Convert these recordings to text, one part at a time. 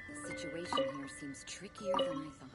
The situation here seems trickier than I thought.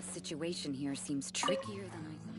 The situation here seems trickier than I thought.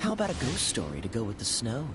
How about a ghost story to go with the snow?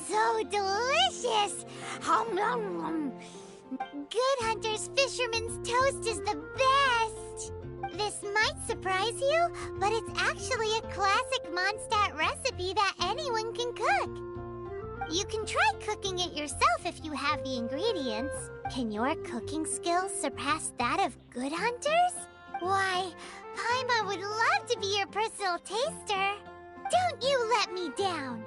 so delicious! Hum, nom, nom. Good Hunter's Fisherman's Toast is the best! This might surprise you, but it's actually a classic Mondstadt recipe that anyone can cook. You can try cooking it yourself if you have the ingredients. Can your cooking skills surpass that of Good Hunter's? Why, Paimon would love to be your personal taster. Don't you let me down!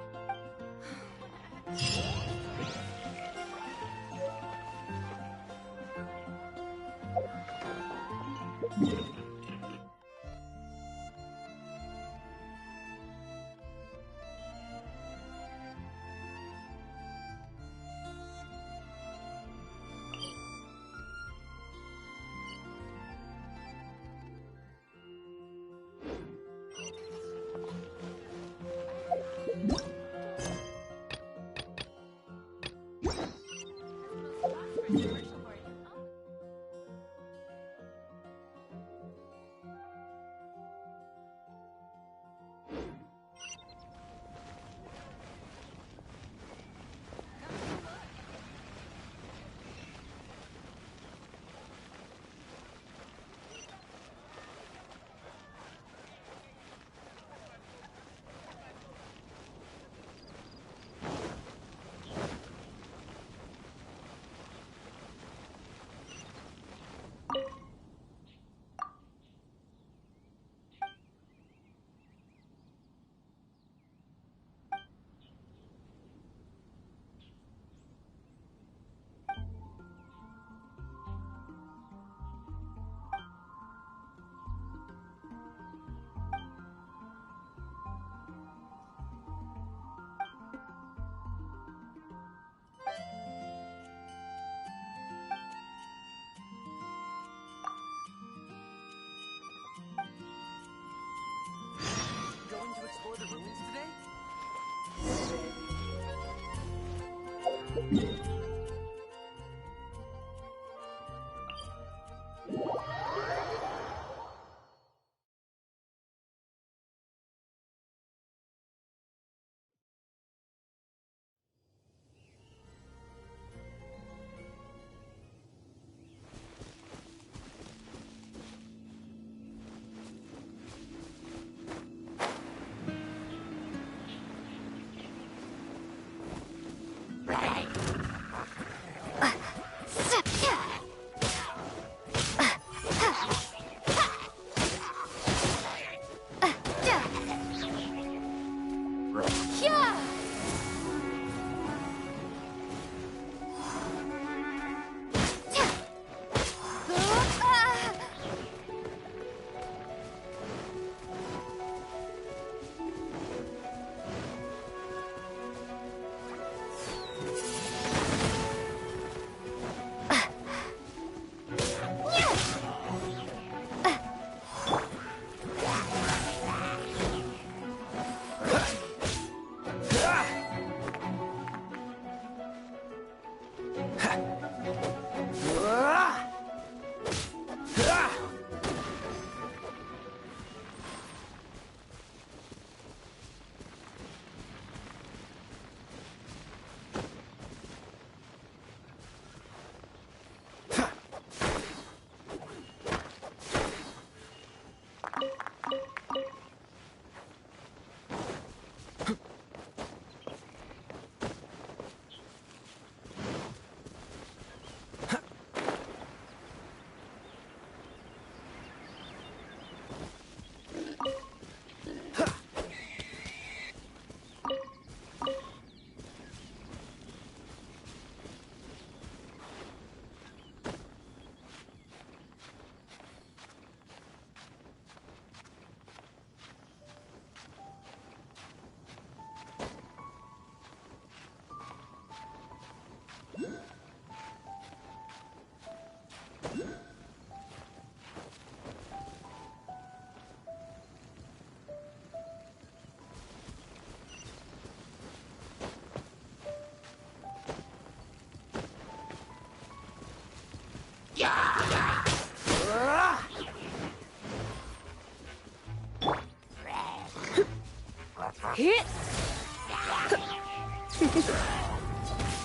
Going to explore the ruins today?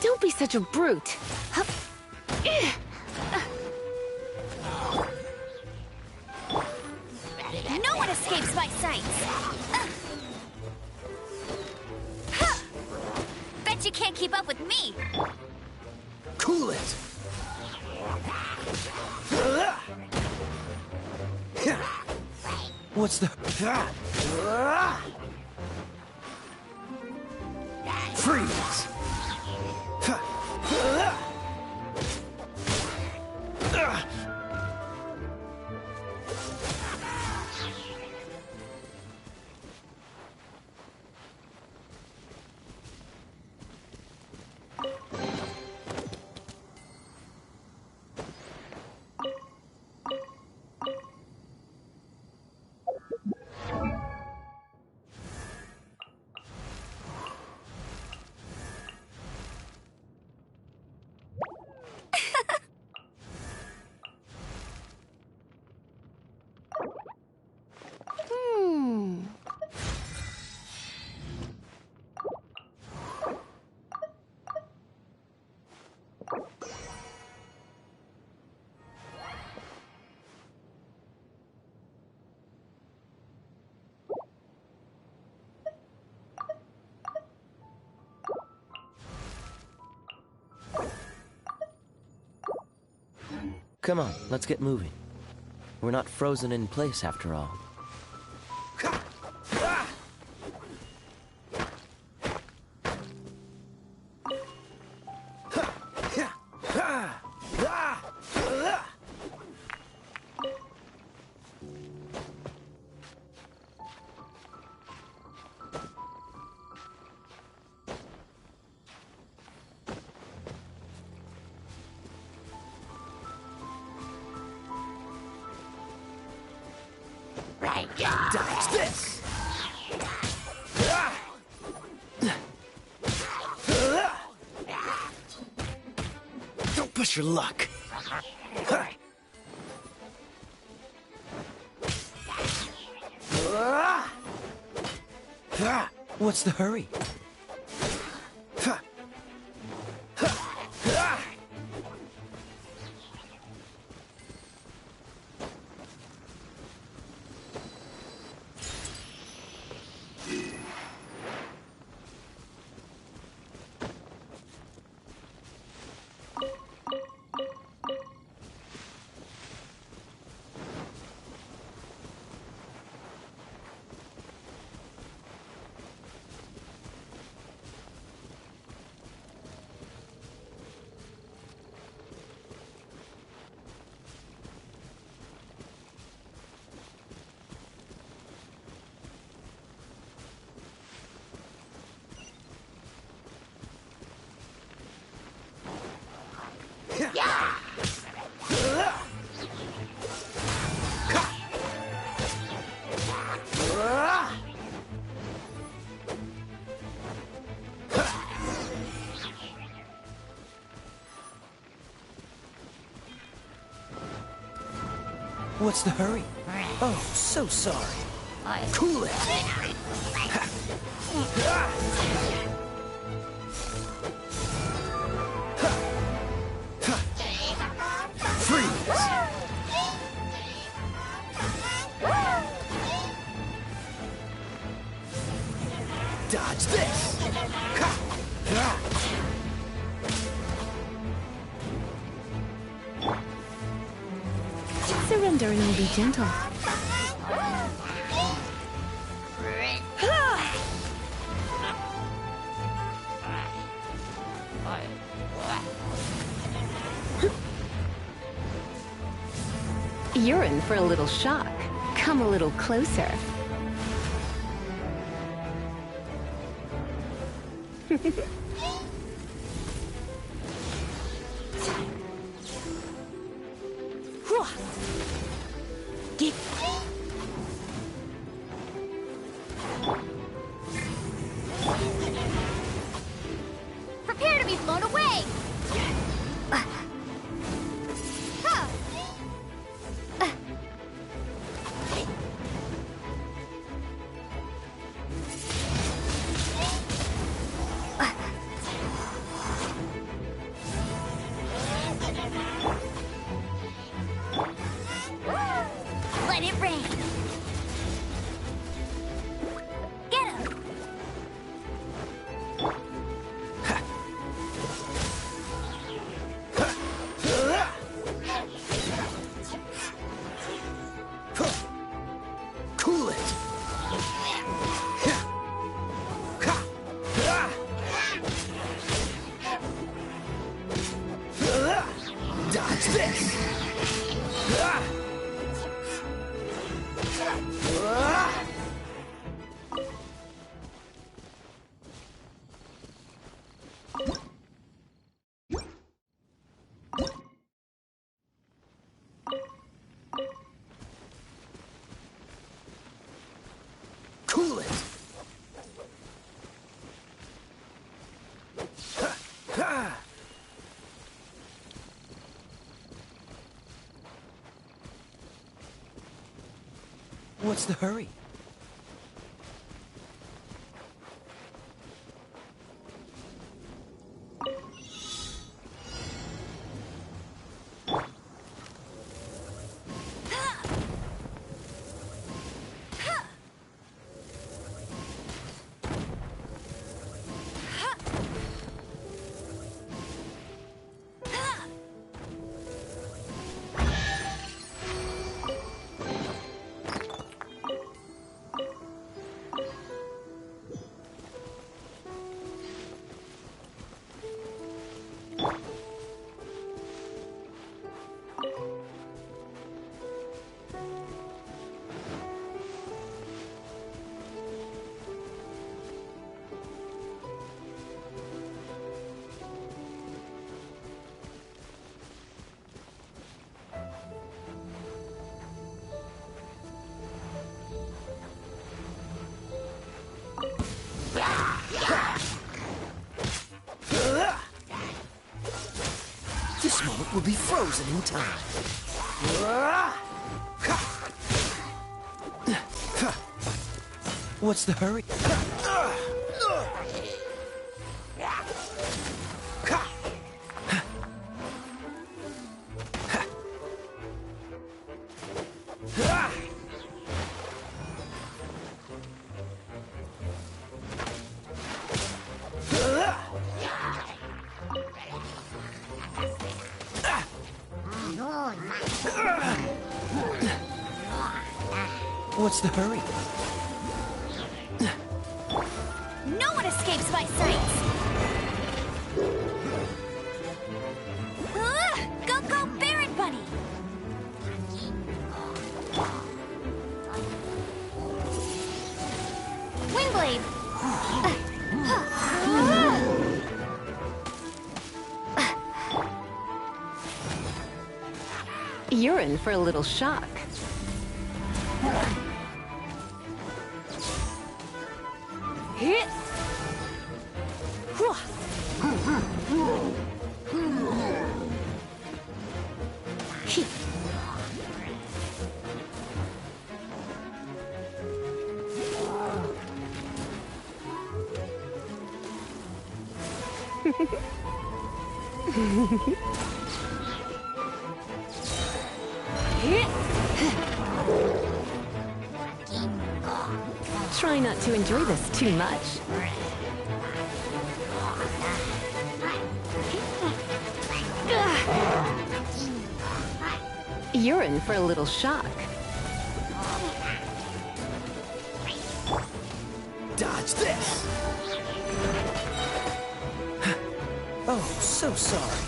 Don't be such a brute. No one escapes my sights! Bet you can't keep up with me! Cool it! What's the... Freeze! Come on, let's get moving. We're not frozen in place after all. Dodge this! Don't push your luck. What's the hurry? What's the hurry? Oh, so sorry. Cool it! Freeze! Dodge this! Surrender and be gentle. You're in for a little shock. Come a little closer. Prepare to be blown away! this! Ah! Ah! Cool it! Ha! Ha! What's the hurry? This moment will be frozen in time. What's the hurry? What's the hurry? No one escapes my sights! Go, go, Baron Bunny! Windblade! You're in for a little shock. Hit! Try not to enjoy this too much. You're in for a little shock. Dodge this! Oh, so sorry.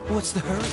What's the hurry?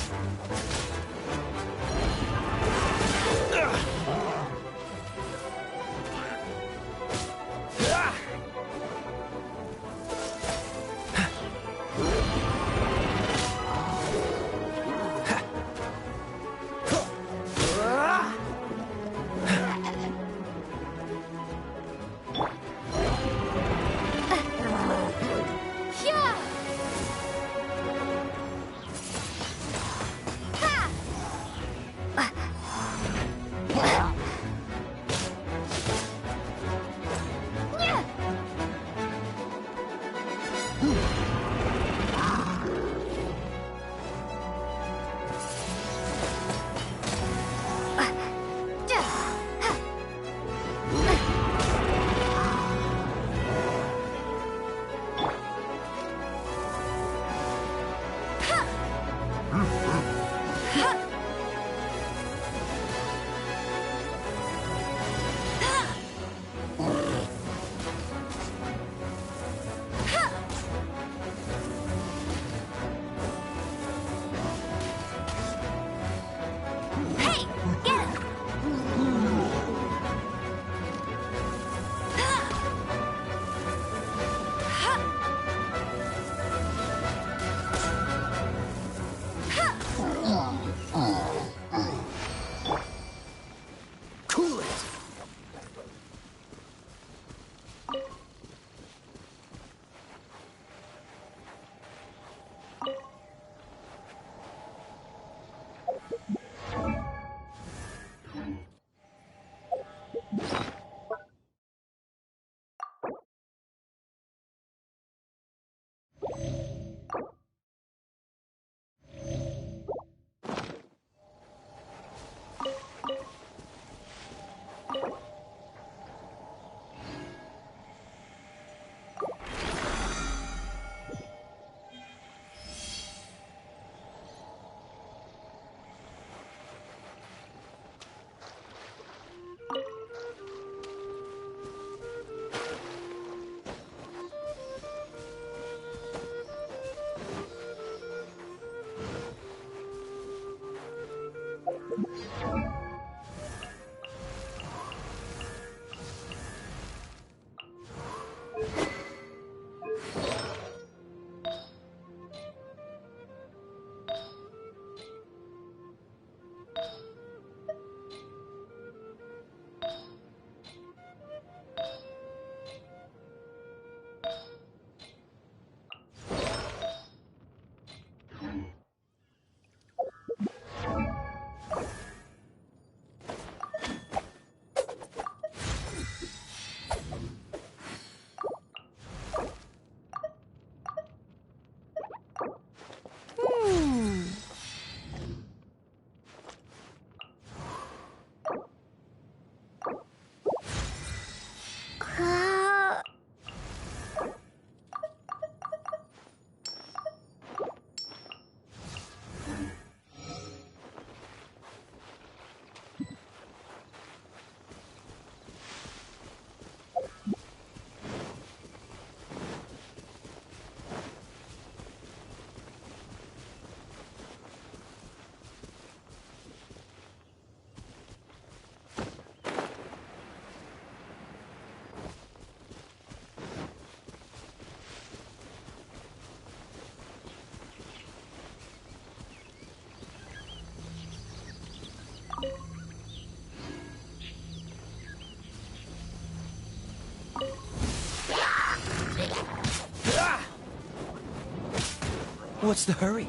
What's the hurry?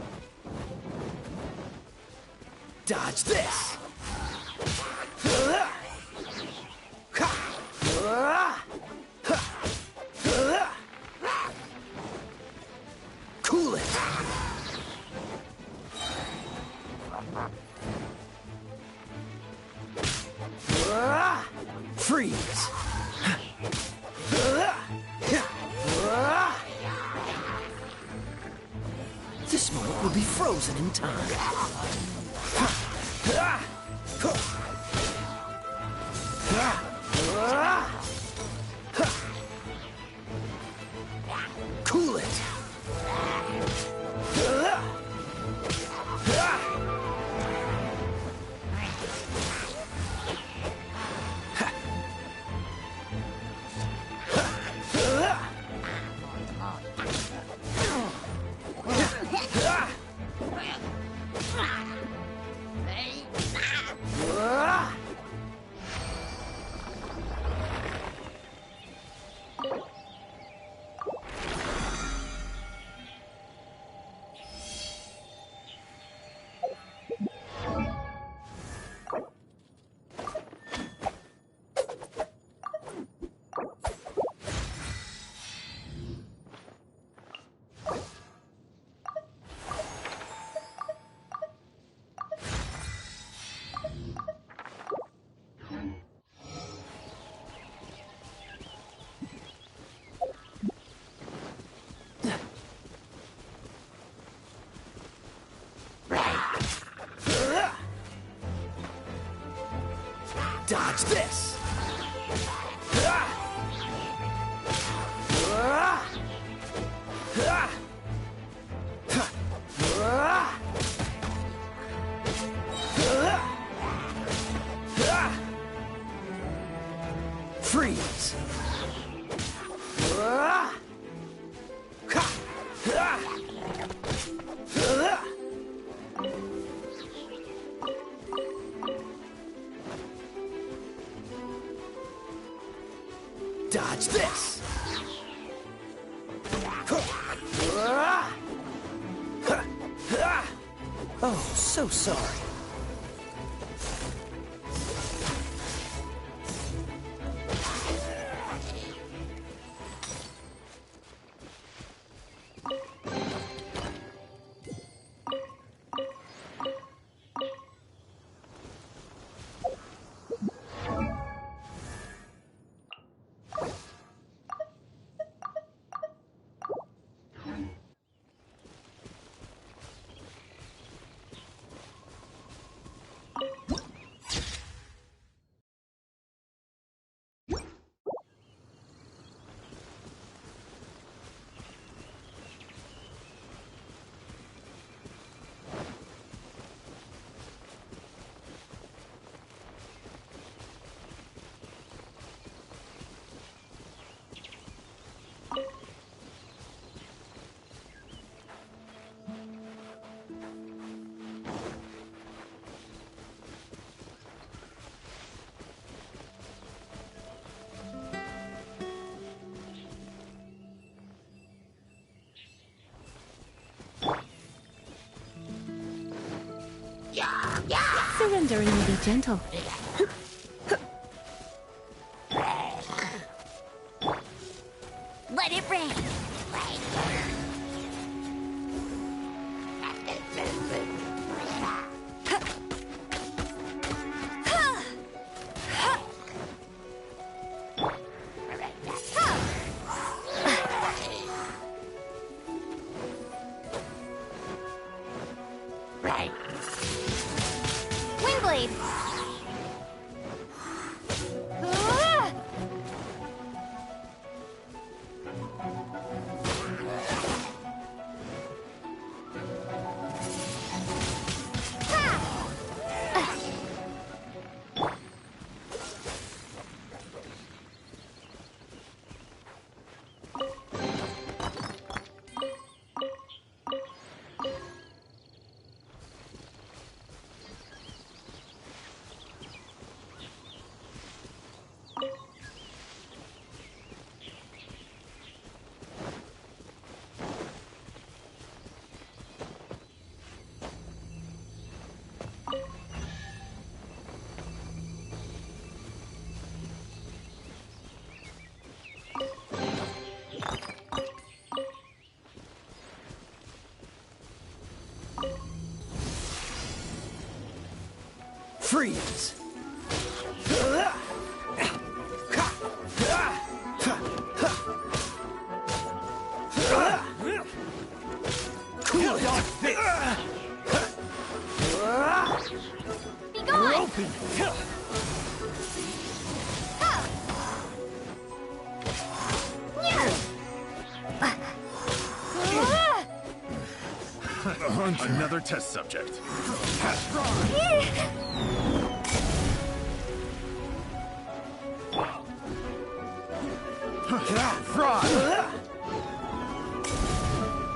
Dodge this! Cool it! Freeze! This moment will be frozen in time. Cool it! Dodge this! Freeze! Dodge this! Oh, so sorry. Surrendering will be gentle. Let it rain. Wingblade. Freeze! Cool it! Be gone! Open! Another test subject. Fraud!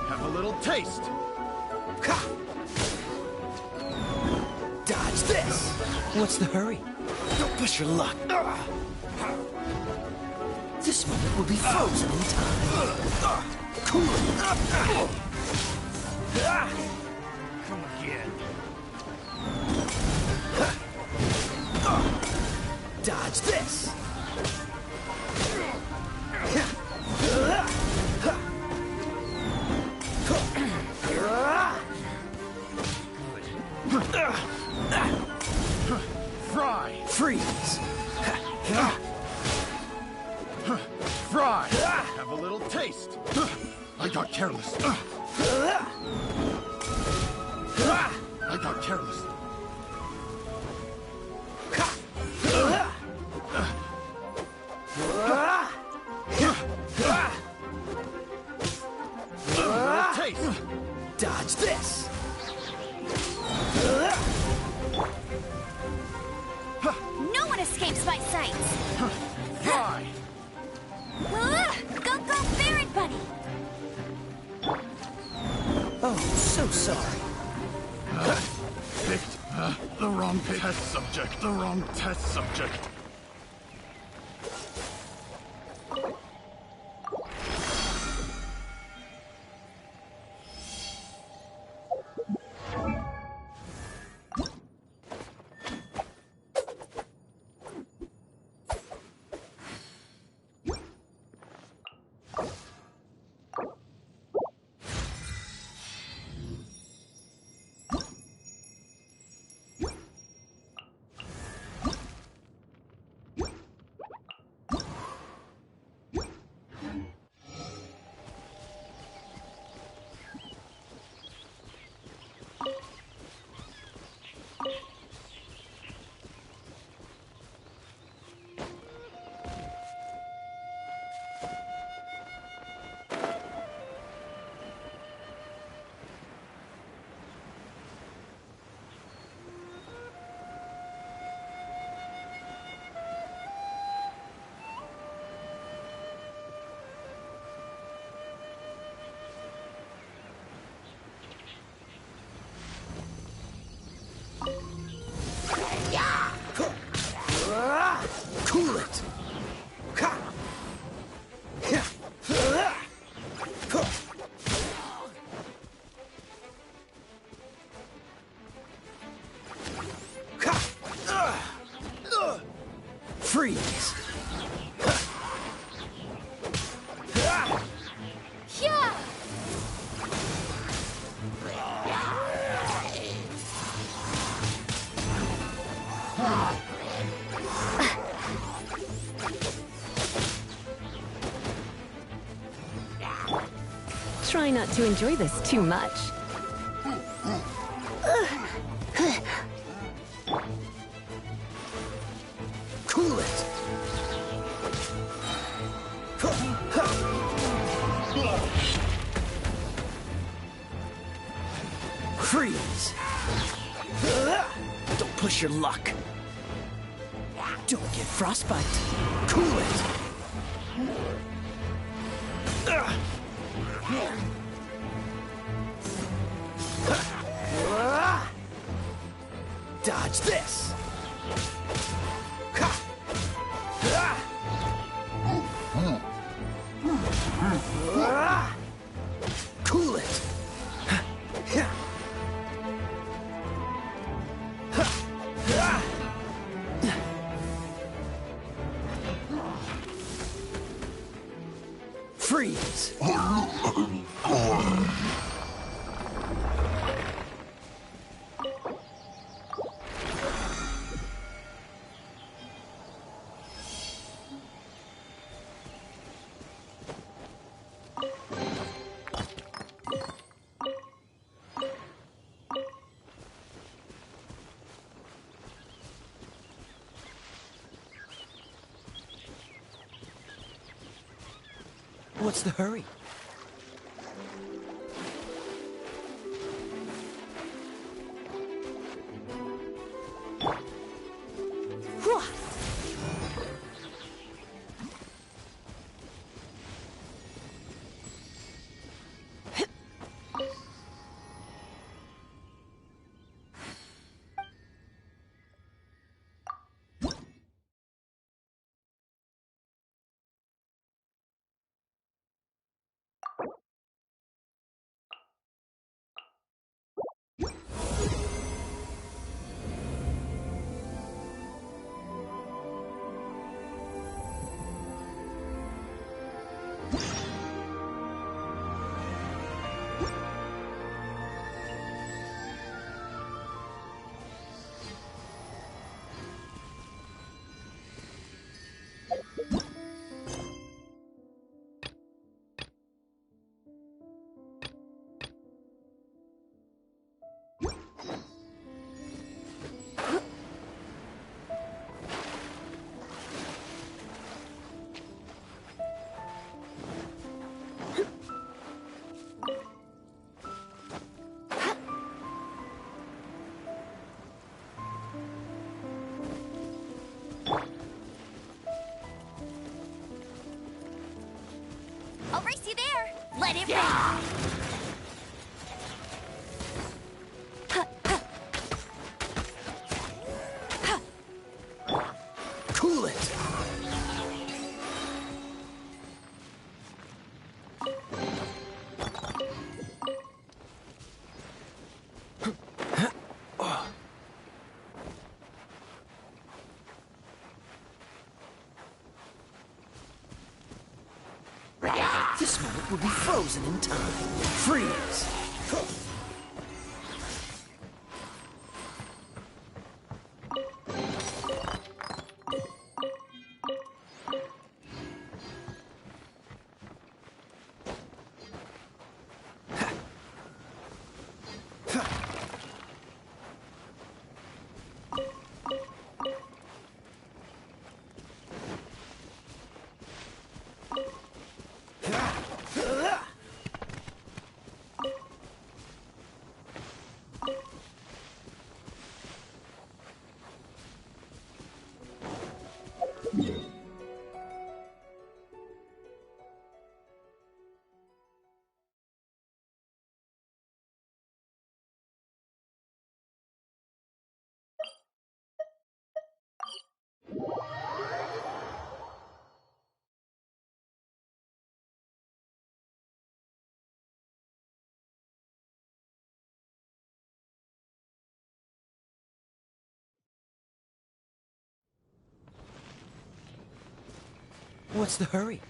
Have a little taste. Dodge this! What's the hurry? Don't push your luck. This moment will be frozen in time. Cool it! Come again. Dodge this! Fry! Freeze! Fry! Have a little taste. I got careless. I got careless. Taste. Dodge this! No one escapes my sights! Fry! Go, go, Ferret Bunny! Oh, so sorry. Picked the wrong test subject. The wrong test subject. Cool it! Freeze! Yeah! Try not to enjoy this too much. Cool it! Freeze! Don't push your luck. Don't get frostbite. Cool it! Dodge this! Cool it! Freeze! What's the hurry? I'll race you there. Let it rain. Cool it! This moment will be frozen in time. Freeze! What's the hurry?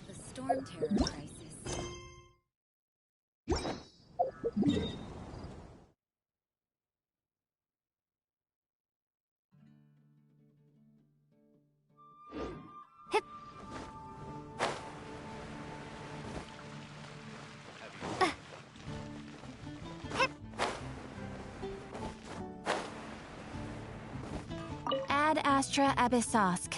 The storm terror crisis. Ad Astra Abyssosk.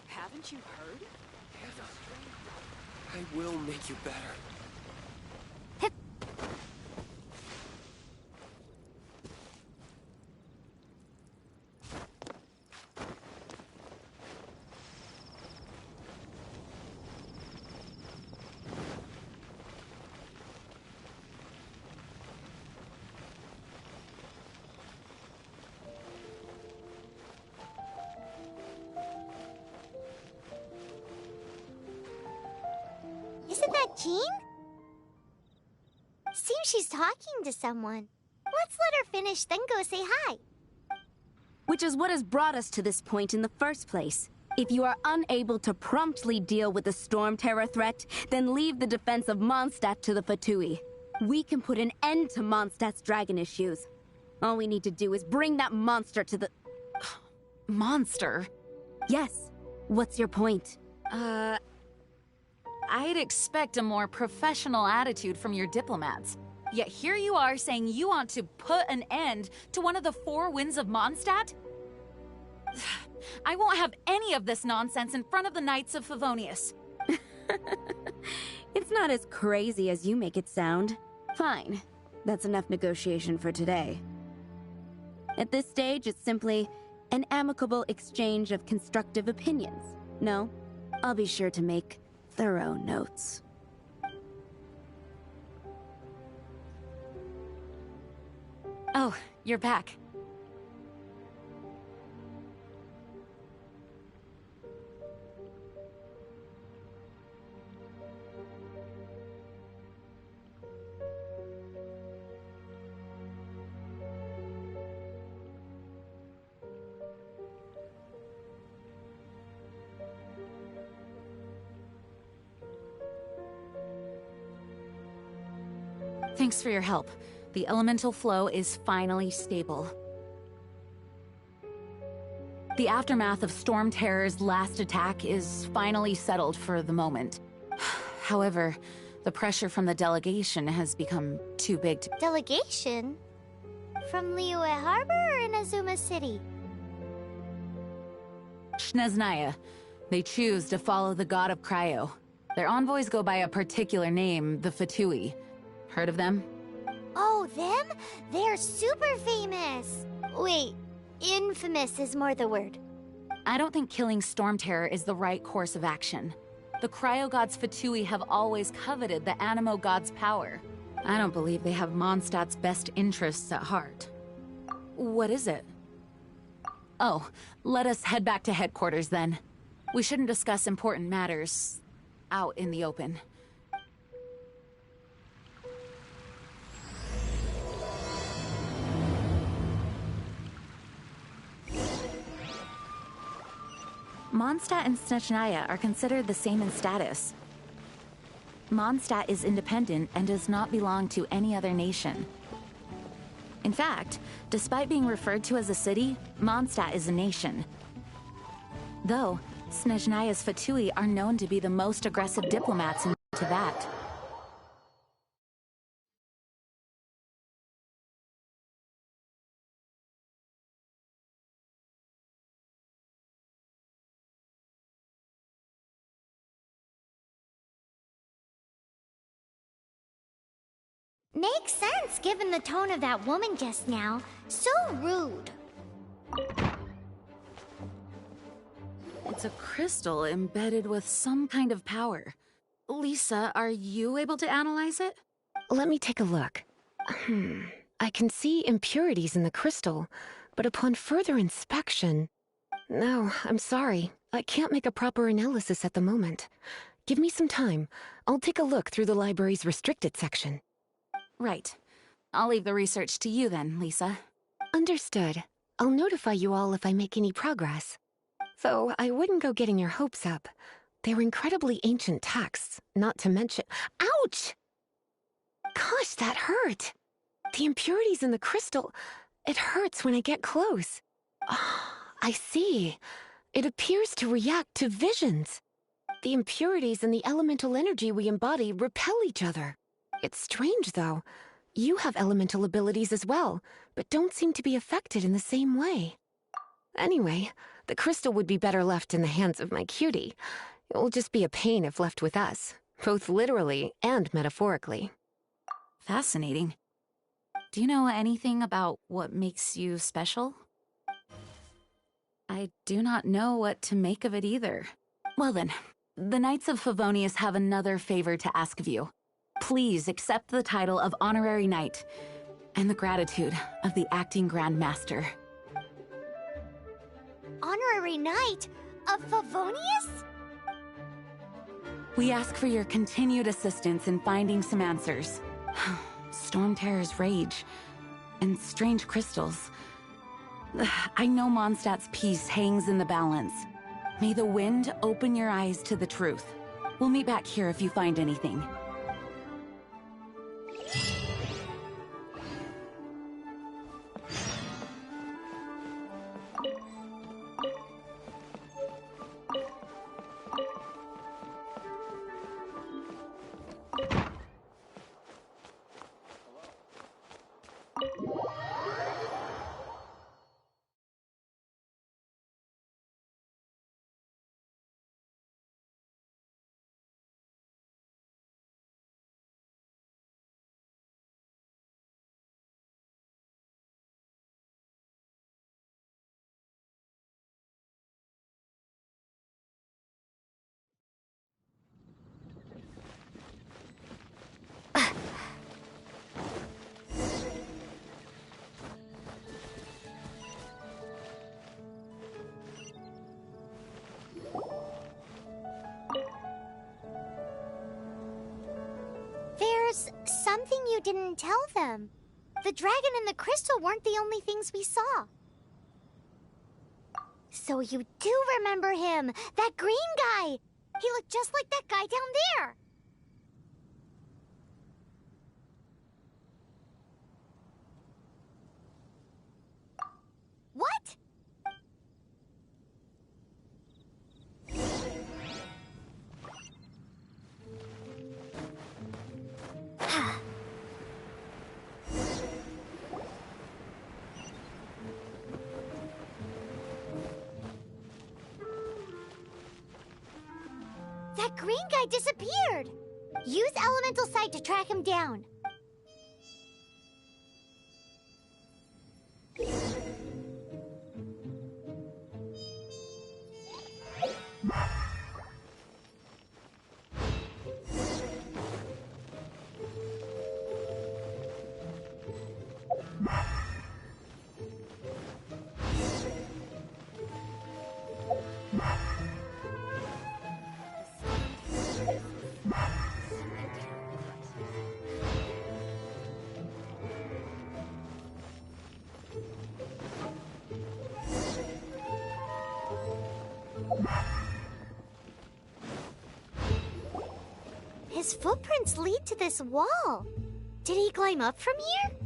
Haven't you heard? I will make you better. Isn't that Jean? Seems she's talking to someone. Let's let her finish, then go say hi. Which is what has brought us to this point in the first place. If you are unable to promptly deal with the Storm Terror threat, then leave the defense of Mondstadt to the Fatui. We can put an end to Mondstadt's dragon issues. All we need to do is bring that monster to the... Monster? Yes. What's your point? I'd expect a more professional attitude from your diplomats. Yet here you are saying you want to put an end to one of the four winds of Mondstadt? I won't have any of this nonsense in front of the Knights of Favonius. It's not as crazy as you make it sound. Fine. That's enough negotiation for today. At this stage, it's simply an amicable exchange of constructive opinions. No, I'll be sure to make thorough notes. Oh, you're back. Thanks for your help. The elemental flow is finally stable. The aftermath of Storm Terror's last attack is finally settled for the moment. However, the pressure from the delegation has become too big to... Delegation? From Liyue Harbor or in Azuma City? Sneznaya. They choose to follow the god of Cryo. Their envoys go by a particular name, the Fatui. Heard of them? Oh, them? They're super famous! Wait, infamous is more the word. I don't think killing Storm Terror is the right course of action. The Cryo Gods Fatui have always coveted the Animo God's power. I don't believe they have Mondstadt's best interests at heart. What is it? Oh, let us head back to headquarters then. We shouldn't discuss important matters out in the open. Mondstadt and Snezhnaya are considered the same in status. Mondstadt is independent and does not belong to any other nation. In fact, despite being referred to as a city, Mondstadt is a nation. Though, Snezhnaya's Fatui are known to be the most aggressive diplomats in that. Makes sense given the tone of that woman just now. So rude. It's a crystal embedded with some kind of power. Lisa, are you able to analyze it? Let me take a look. I can see impurities in the crystal, but upon further inspection... No, I'm sorry. I can't make a proper analysis at the moment. Give me some time. I'll take a look through the library's restricted section. Right. I'll leave the research to you then, Lisa. Understood. I'll notify you all if I make any progress. Though I wouldn't go getting your hopes up. They're incredibly ancient texts, not to mention... Ouch! Gosh, that hurt! The impurities in the crystal... It hurts when I get close. I see. It appears to react to visions. The impurities and the elemental energy we embody repel each other. It's strange, though. You have elemental abilities as well, but don't seem to be affected in the same way. Anyway, the crystal would be better left in the hands of my cutie. It will just be a pain if left with us, both literally and metaphorically. Fascinating. Do you know anything about what makes you special? I do not know what to make of it either. Well then, the Knights of Favonius have another favor to ask of you. Please accept the title of Honorary Knight and the gratitude of the Acting Grand Master. Honorary Knight of Favonius? We ask for your continued assistance in finding some answers. Storm Terror's rage and strange crystals. I know Mondstadt's peace hangs in the balance. May the wind open your eyes to the truth. We'll meet back here if you find anything. There's something you didn't tell them. The dragon and the crystal weren't the only things we saw. So you do remember him, that green guy. He looked just like that guy down there. What? That green guy disappeared! Use Elemental Sight to track him down. His footprints lead to this wall. Did he climb up from here?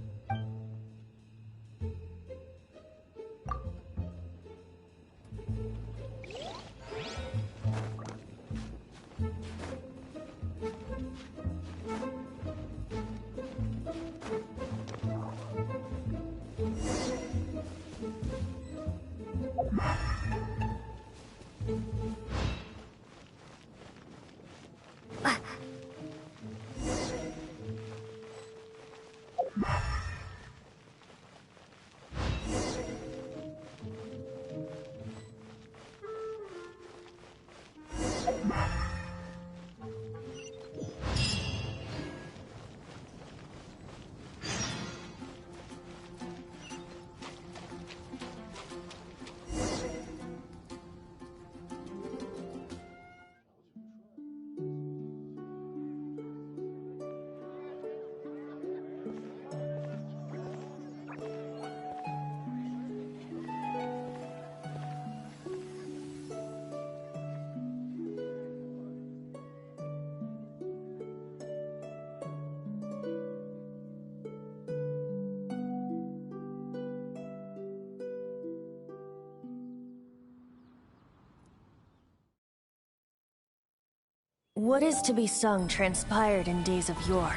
What is to be sung transpired in days of yore,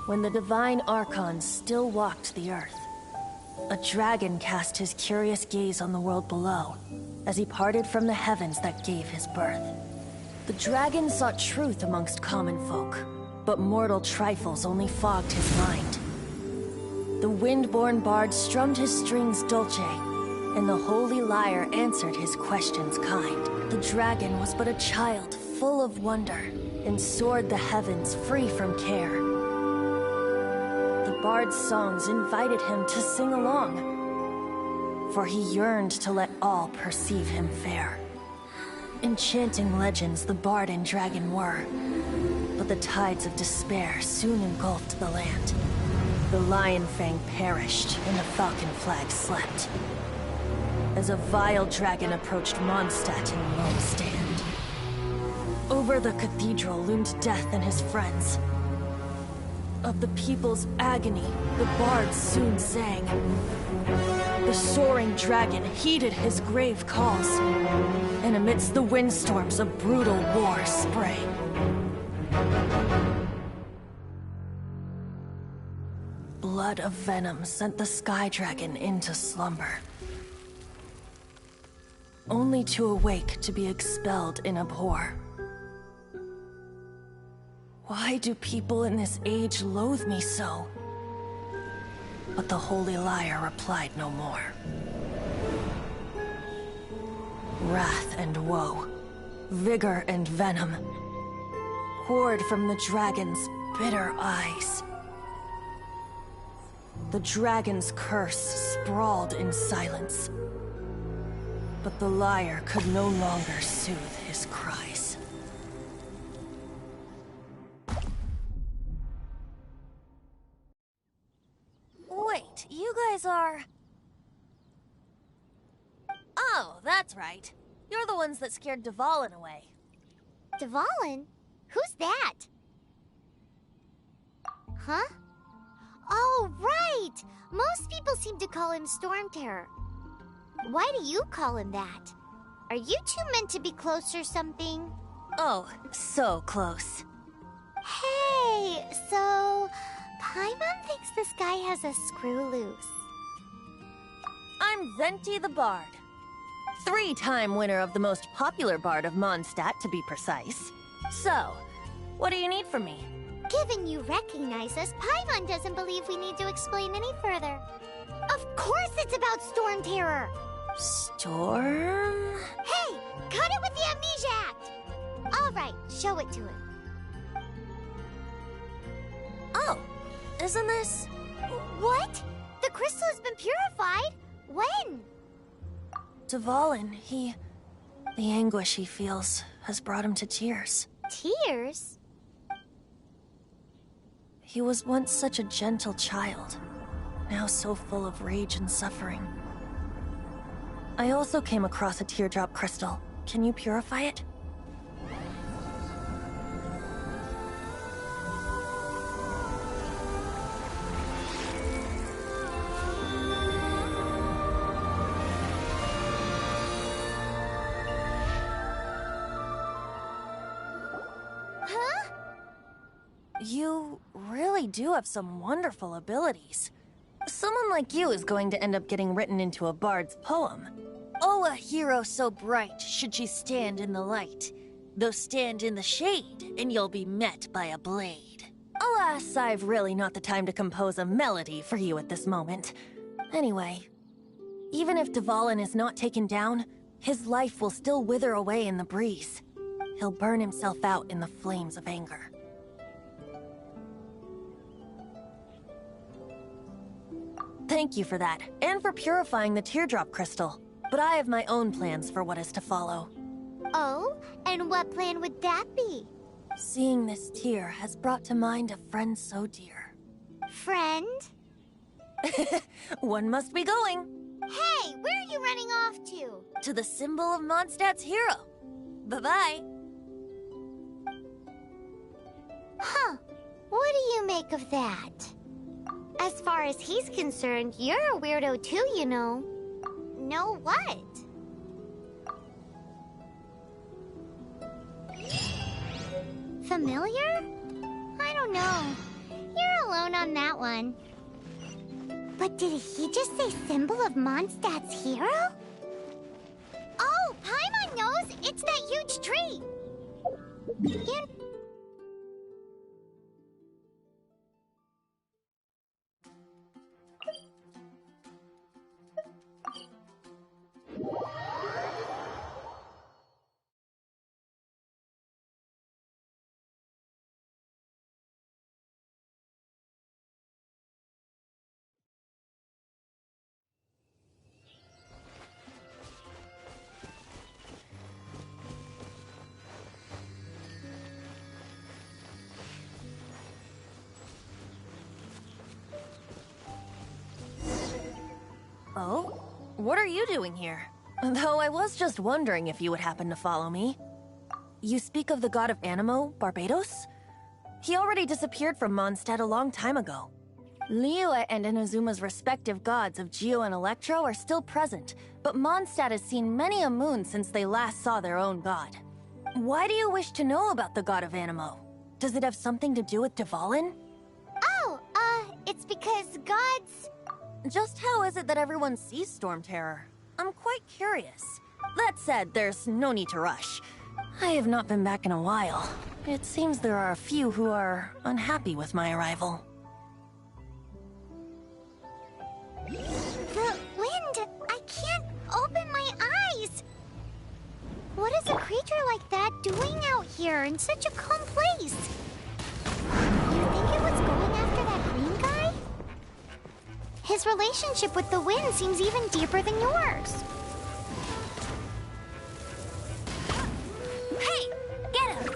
when the divine archons still walked the earth. A dragon cast his curious gaze on the world below, as he parted from the heavens that gave his birth. The dragon sought truth amongst common folk, but mortal trifles only fogged his mind. The wind-born bard strummed his strings dulce, and the holy lyre answered his questions kind. The dragon was but a child full of wonder, and soared the heavens free from care. The bard's songs invited him to sing along, for he yearned to let all perceive him fair. Enchanting legends the bard and dragon were, but the tides of despair soon engulfed the land. The Lion Fang perished, and the Falcon Flag slept, as a vile dragon approached Mondstadt in lone stand. Over the cathedral loomed Death and his friends. Of the people's agony, the bards soon sang. The soaring dragon heeded his grave calls, and amidst the windstorms a brutal war sprang. Blood of venom sent the sky dragon into slumber, only to awake to be expelled in abhor. Why do people in this age loathe me so? But the holy lyre replied no more. Wrath and woe, vigor and venom, poured from the dragon's bitter eyes. The dragon's curse sprawled in silence, but the lyre could no longer soothe his cries. Wait, you guys are... Oh, that's right. You're the ones that scared Dvalin away. Dvalin? Who's that? Huh? Oh, right! Most people seem to call him Storm Terror. Why do you call him that? Are you two meant to be close or something? Oh, so close. Hey, so... Paimon thinks this guy has a screw loose. I'm Venti the Bard. 3-time winner of the most popular bard of Mondstadt, to be precise. So, what do you need from me? Given you recognize us, Paimon doesn't believe we need to explain any further. Of course it's about Storm Terror! Storm? Hey! Cut it with the Amnesia Act! Alright, show it to him. Oh, isn't this... What? The crystal has been purified? When? Dvalin, the anguish he feels has brought him to tears. Tears? He was once such a gentle child, now so full of rage and suffering. I also came across a teardrop crystal. Can you purify it? Huh? You really do have some wonderful abilities. Someone like you is going to end up getting written into a bard's poem. Oh, a hero so bright should she stand in the light, though stand in the shade, and you'll be met by a blade. Alas, I've really not the time to compose a melody for you at this moment. Anyway, even if Dvalin is not taken down, his life will still wither away in the breeze. He'll burn himself out in the flames of anger. Thank you for that, and for purifying the teardrop crystal. But I have my own plans for what is to follow. Oh? And what plan would that be? Seeing this tear has brought to mind a friend so dear. Friend? One must be going. Hey, where are you running off to? To the symbol of Mondstadt's hero. Bye-bye. Huh. What do you make of that? As far as he's concerned, you're a weirdo too, you know. Know what? Familiar? I don't know. You're alone on that one. But did he just say symbol of Mondstadt's hero? Oh, Paimon knows! It's that huge tree! Oh? What are you doing here? Though I was just wondering if you would happen to follow me. You speak of the god of Animo, Barbados? He already disappeared from Mondstadt a long time ago. Liyue and Inazuma's respective gods of Geo and Electro are still present, but Mondstadt has seen many a moon since they last saw their own god. Why do you wish to know about the god of Animo? Does it have something to do with Dvalin? Oh, it's because gods... Just how is it that everyone sees Storm Terror? I'm quite curious. That said, there's no need to rush. I have not been back in a while. It seems there are a few who are unhappy with my arrival. The wind! I can't open my eyes! What is a creature like that doing out here in such a calm place? You think it was going after that green guy? His relationship with the wind seems even deeper than yours. Hey! Get him!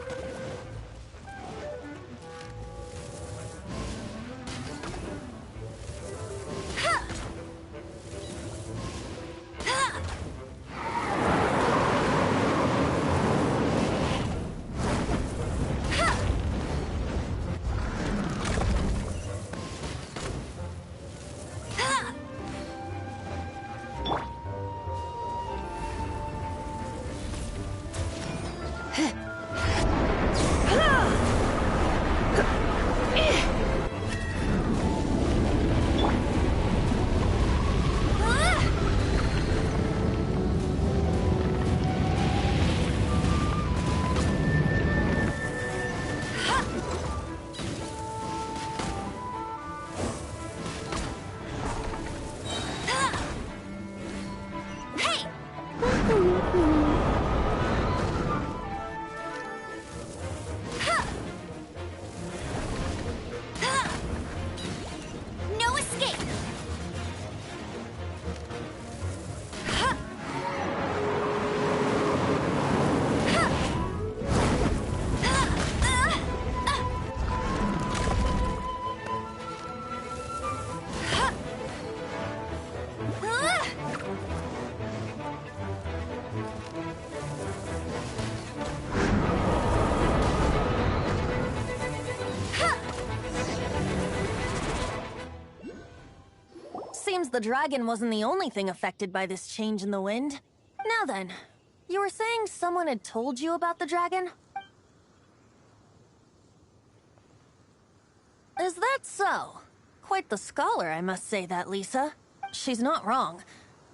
No escape! Seems the dragon wasn't the only thing affected by this change in the wind. Now then, you were saying someone had told you about the dragon? Is that so? Quite the scholar, I must say that, Lisa. She's not wrong.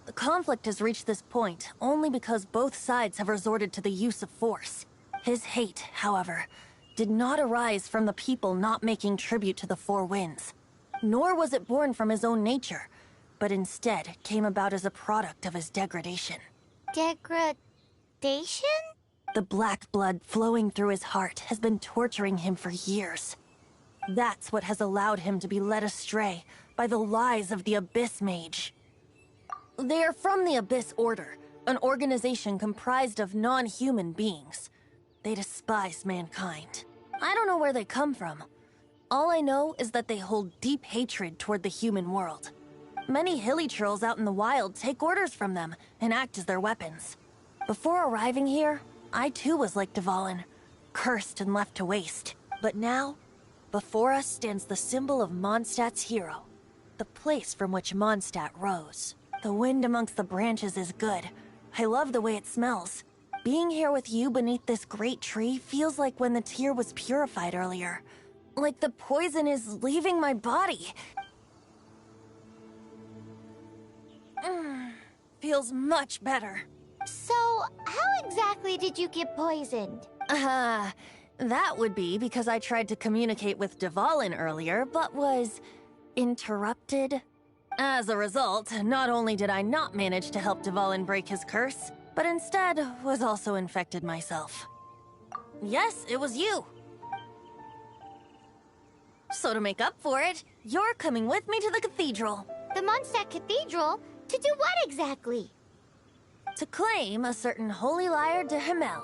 The conflict has reached this point only because both sides have resorted to the use of force. His hate, however, did not arise from the people not making tribute to the Four Winds. Nor was it born from his own nature, but instead came about as a product of his degradation. Degradation? The black blood flowing through his heart has been torturing him for years. That's what has allowed him to be led astray by the lies of the Abyss Mage. They are from the Abyss Order, an organization comprised of non-human beings. They despise mankind. I don't know where they come from. All I know is that they hold deep hatred toward the human world. Many hilly trolls out in the wild take orders from them and act as their weapons. Before arriving here, I too was like Dvalin, cursed and left to waste. But now, before us stands the symbol of Mondstadt's hero, the place from which Mondstadt rose. The wind amongst the branches is good. I love the way it smells. Being here with you beneath this great tree feels like when the tear was purified earlier. Like the poison is leaving my body. Feels much better. So, how exactly did you get poisoned? That would be because I tried to communicate with Dvalin earlier, but was interrupted. As a result, not only did I not manage to help Dvalin break his curse, but instead was also infected myself. Yes, it was you. So to make up for it, you're coming with me to the cathedral. The Mondstadt Cathedral? To do what exactly? To claim a certain holy lyre de Himmel.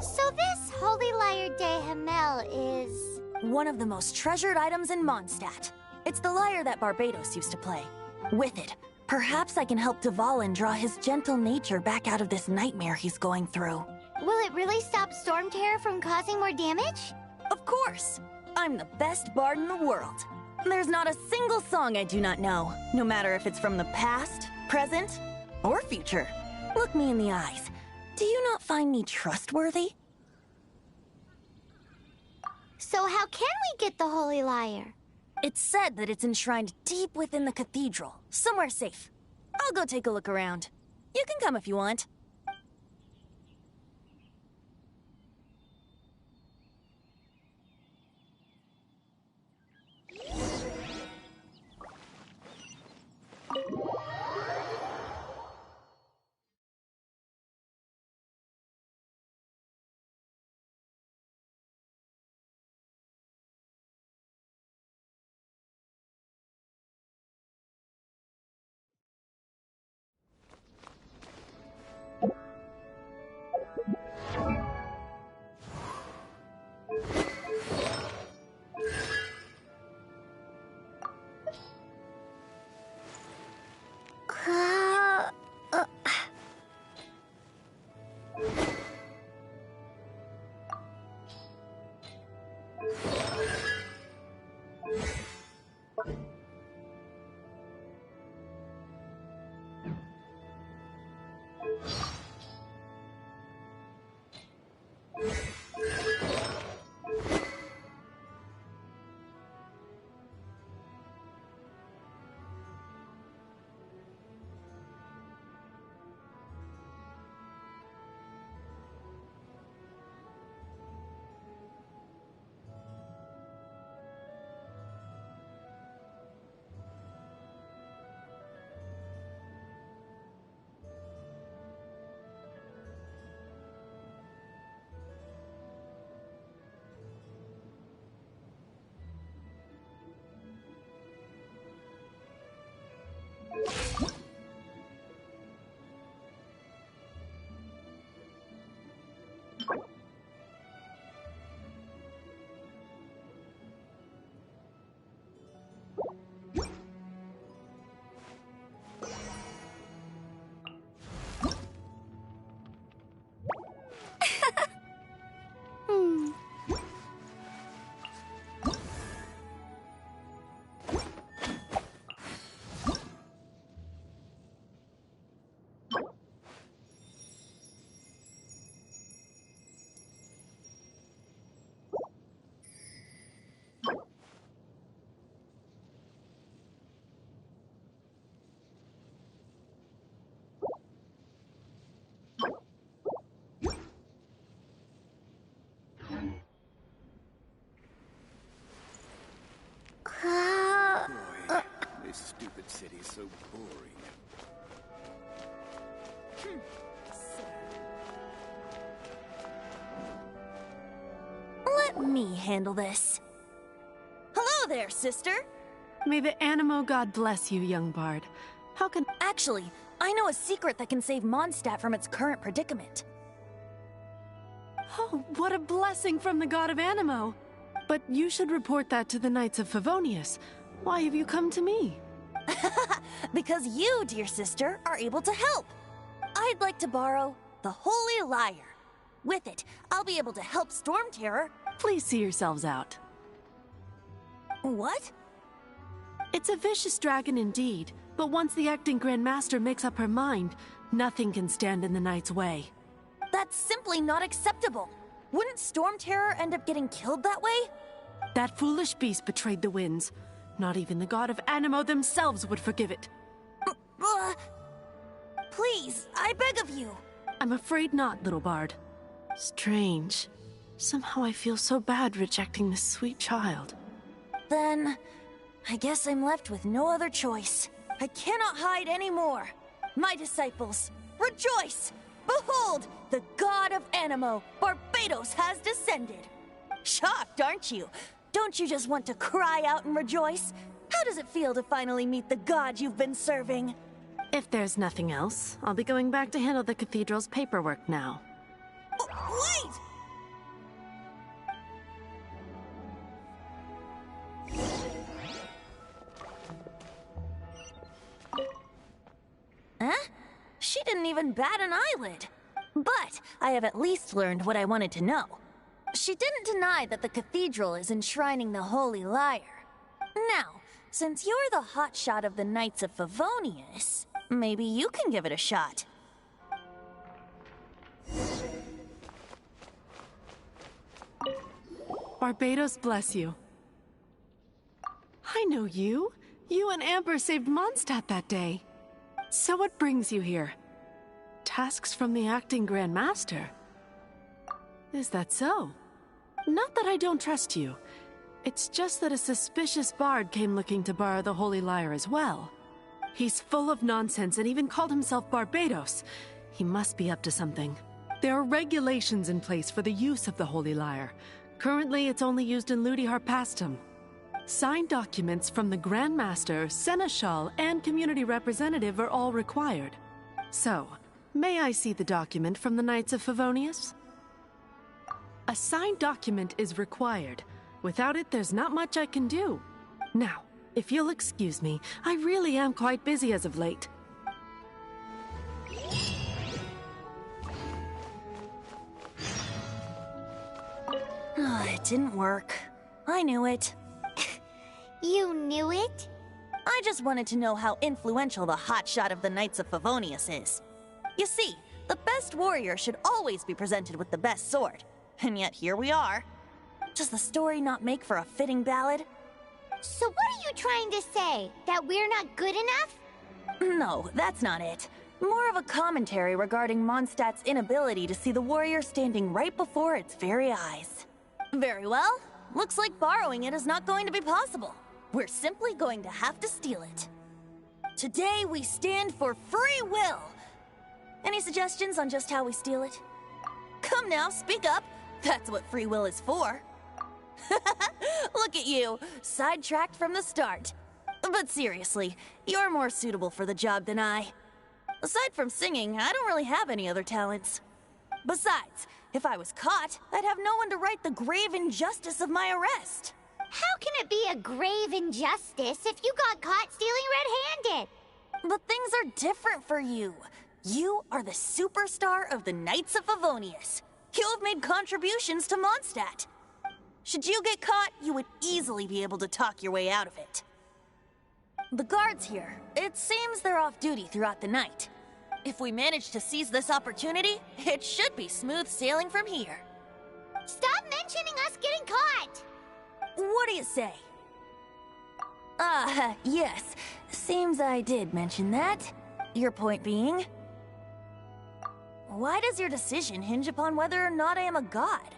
So this holy lyre de Himmel is... one of the most treasured items in Mondstadt. It's the lyre that Barbados used to play. With it, perhaps I can help Dvalin draw his gentle nature back out of this nightmare he's going through. Will it really stop Storm Terror from causing more damage? Of course! I'm the best bard in the world. There's not a single song I do not know, no matter if it's from the past, present, or future. Look me in the eyes. Do you not find me trustworthy? So how can we get the holy lyre? It's said that it's enshrined deep within the cathedral, somewhere safe. I'll go take a look around. You can come if you want. Boy, this stupid city's so boring. Let me handle this. Hello there, sister! May the Animo god bless you, young bard. How can... Actually, I know a secret that can save Mondstadt from its current predicament. Oh, what a blessing from the god of Animo! But you should report that to the Knights of Favonius. Why have you come to me? Because you, dear sister, are able to help. I'd like to borrow the Holy Lyre. With it, I'll be able to help Storm Terror. Please see yourselves out. What? It's a vicious dragon indeed, but once the acting Grand Master makes up her mind, nothing can stand in the Knight's way. That's simply not acceptable. Wouldn't Storm Terror end up getting killed that way? That foolish beast betrayed the winds. Not even the god of Animo themselves would forgive it. Please, I beg of you. I'm afraid not, little bard. Strange. Somehow I feel so bad rejecting this sweet child. Then, I guess I'm left with no other choice. I cannot hide anymore. My disciples, rejoice! Behold, the god of Animo, Barbados, has descended. Shocked, aren't you? Don't you just want to cry out and rejoice? How does it feel to finally meet the god you've been serving? If there's nothing else, I'll be going back to handle the cathedral's paperwork now. Oh, wait! Huh? She didn't even bat an eyelid. But I have at least learned what I wanted to know. She didn't deny that the cathedral is enshrining the Holy Lyre. Now, since you're the hotshot of the Knights of Favonius, maybe you can give it a shot. Barbados bless you. I know you. You and Amber saved Mondstadt that day. So what brings you here? Tasks from the acting Grand Master? Is that so? Not that I don't trust you. It's just that a suspicious bard came looking to borrow the Holy Lyre as well. He's full of nonsense and even called himself Barbados. He must be up to something. There are regulations in place for the use of the Holy Lyre. Currently, it's only used in Ludi Harpastum. Signed documents from the Grand Master, Seneschal, and Community Representative are all required. So, may I see the document from the Knights of Favonius? A signed document is required. Without it, there's not much I can do. Now, if you'll excuse me, I really am quite busy as of late. It didn't work. I knew it. You knew it? I just wanted to know how influential the hotshot of the Knights of Favonius is. You see, the best warrior should always be presented with the best sword. And yet here we are. Does the story not make for a fitting ballad? So what are you trying to say? That we're not good enough? No, that's not it. More of a commentary regarding Mondstadt's inability to see the warrior standing right before its very eyes. Very well. Looks like borrowing it is not going to be possible. We're simply going to have to steal it. Today we stand for free will. Any suggestions on just how we steal it? Come now, speak up. That's what free will is for. Look at you, sidetracked from the start. But seriously, you're more suitable for the job than I. Aside from singing, I don't really have any other talents. Besides, if I was caught, I'd have no one to right the grave injustice of my arrest. How can it be a grave injustice if you got caught stealing red-handed? But things are different for you. You are the superstar of the Knights of Favonius. You have made contributions to Mondstadt. Should you get caught, you would easily be able to talk your way out of it. The guards here, it seems they're off duty throughout the night. If we manage to seize this opportunity, it should be smooth sailing from here. Stop mentioning us getting caught! What do you say? Yes. Seems I did mention that. Your point being? Why does your decision hinge upon whether or not I am a god?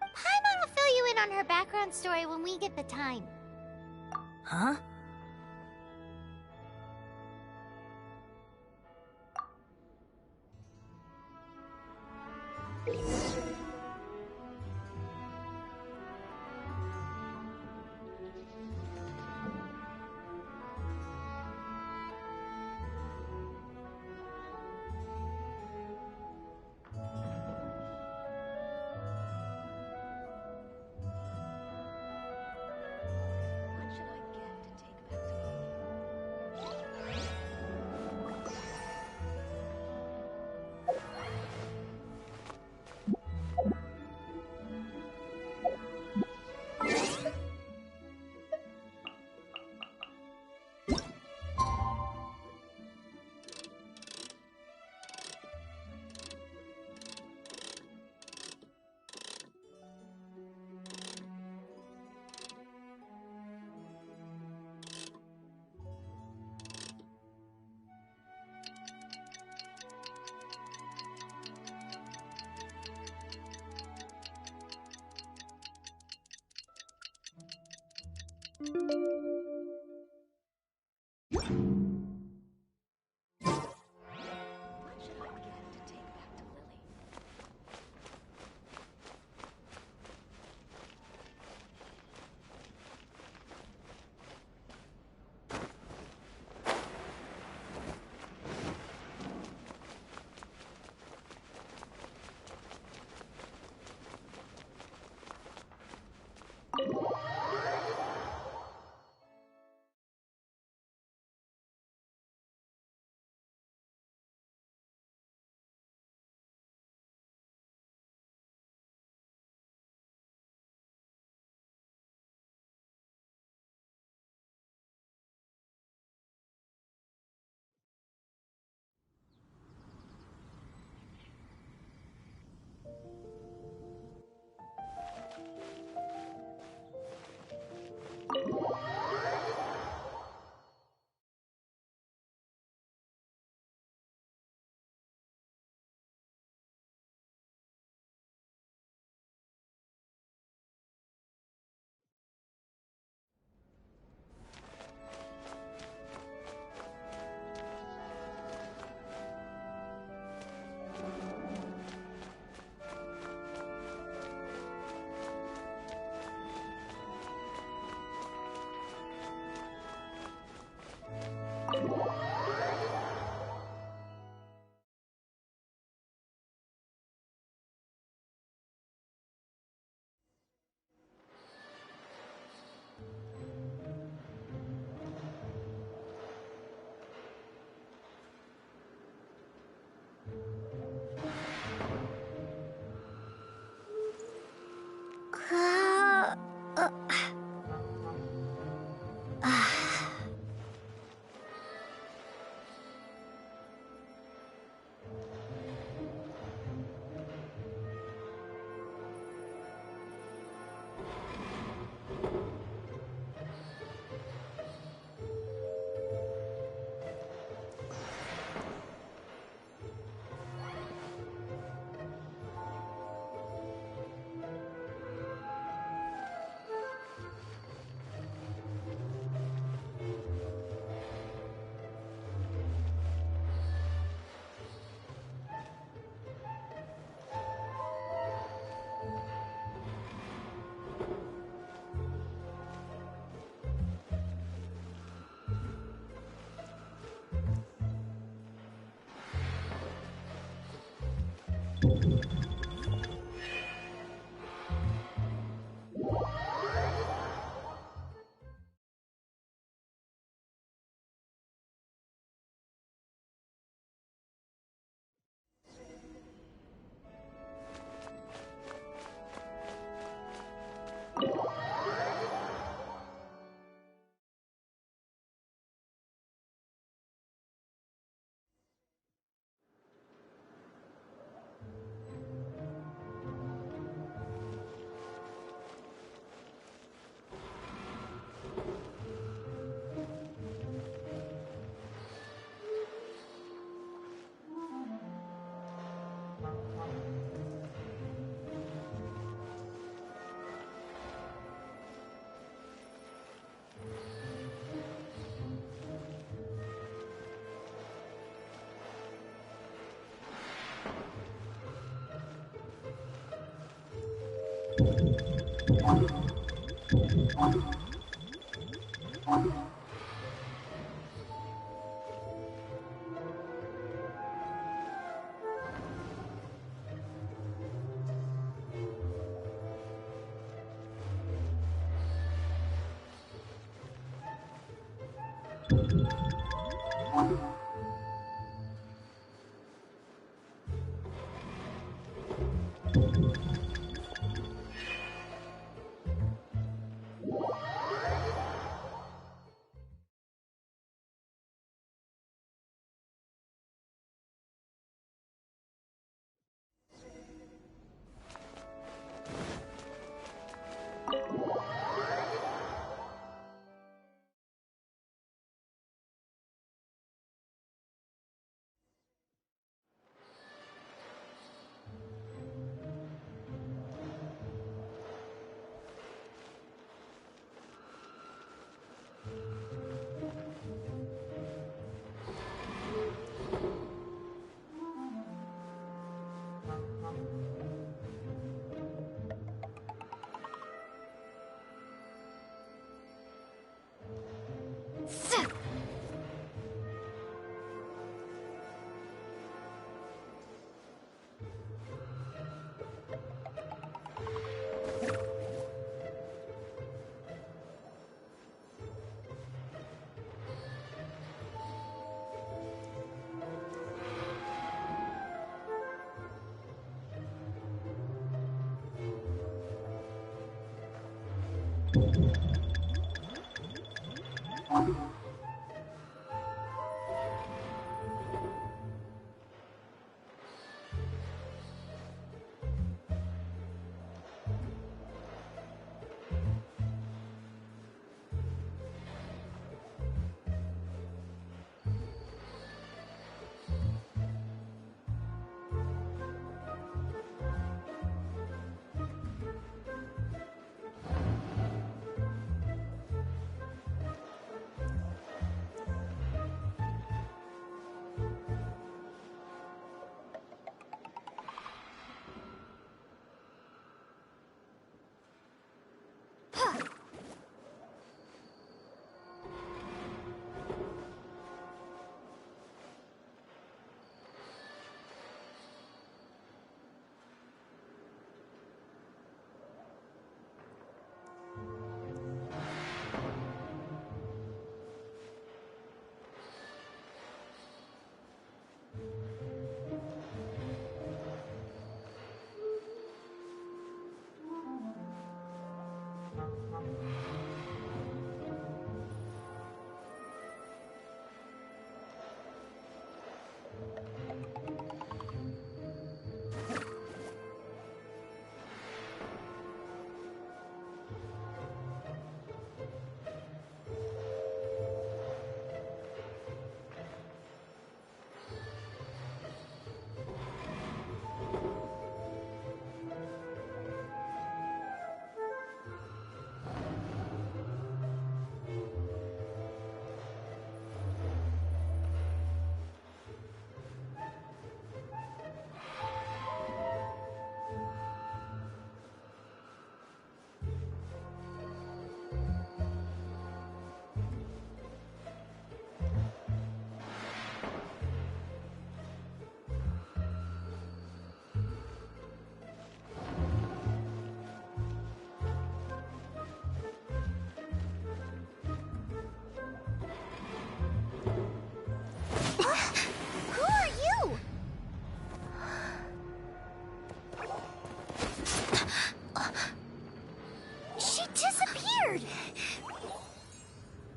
Paimon will fill you in on her background story when we get the time. Huh?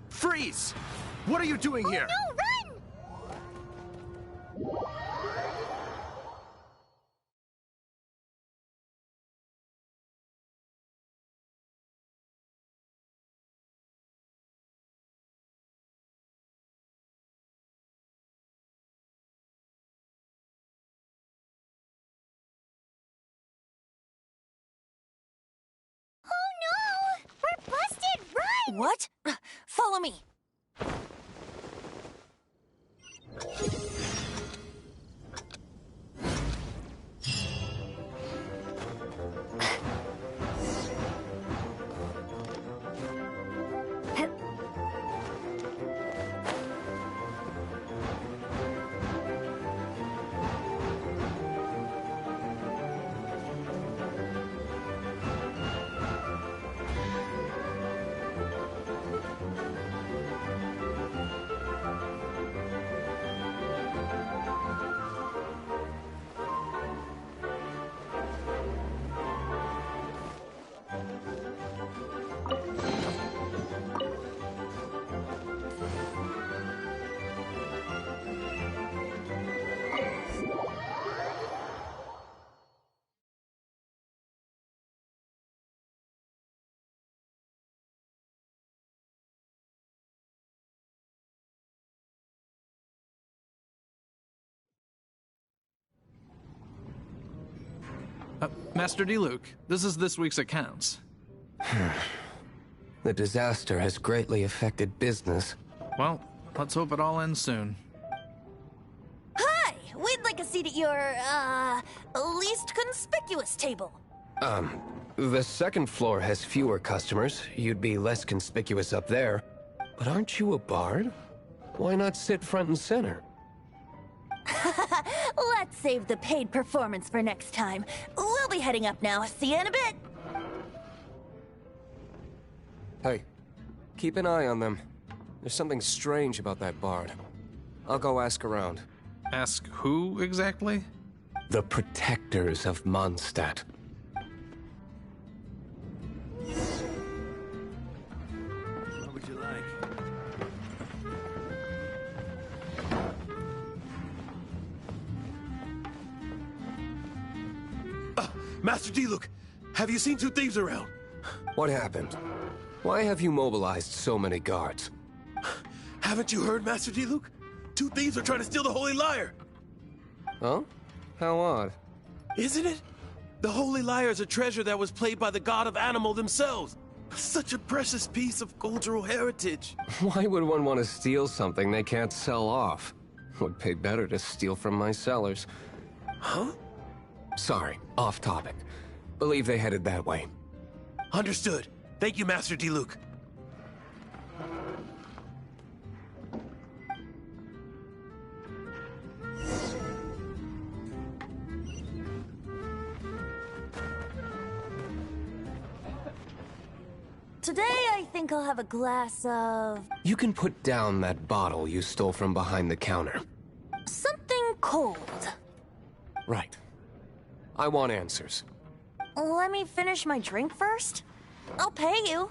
Freeze! What are you doing here? No, run! Oh no! We're busted! Run! What? Follow me. Master D-Luke, this is this week's accounts. The disaster has greatly affected business. Well, let's hope it all ends soon. Hi! We'd like a seat at your, least conspicuous table. The second floor has fewer customers. You'd be less conspicuous up there. But aren't you a bard? Why not sit front and center? Let's save the paid performance for next time. We'll be heading up now. See you in a bit. Hey, keep an eye on them. There's something strange about that bard. I'll go ask around. Ask who exactly? The protectors of Mondstadt. What would you like? Master D-Luke, have you seen two thieves around? What happened? Why have you mobilized so many guards? Haven't you heard, Master D-Luke? Two thieves are trying to steal the Holy Lyre. Huh? How odd. Isn't it? The Holy Lyre is a treasure that was played by the god of animal themselves. Such a precious piece of cultural heritage. Why would one want to steal something they can't sell off? Would pay better to steal from my sellers. Huh? Sorry, off topic. Believe they headed that way. Understood. Thank you, Master D-Luke. Today, I think I'll have a glass of... You can put down that bottle you stole from behind the counter. something cold. Right. I want answers. Let me finish my drink first. I'll pay you.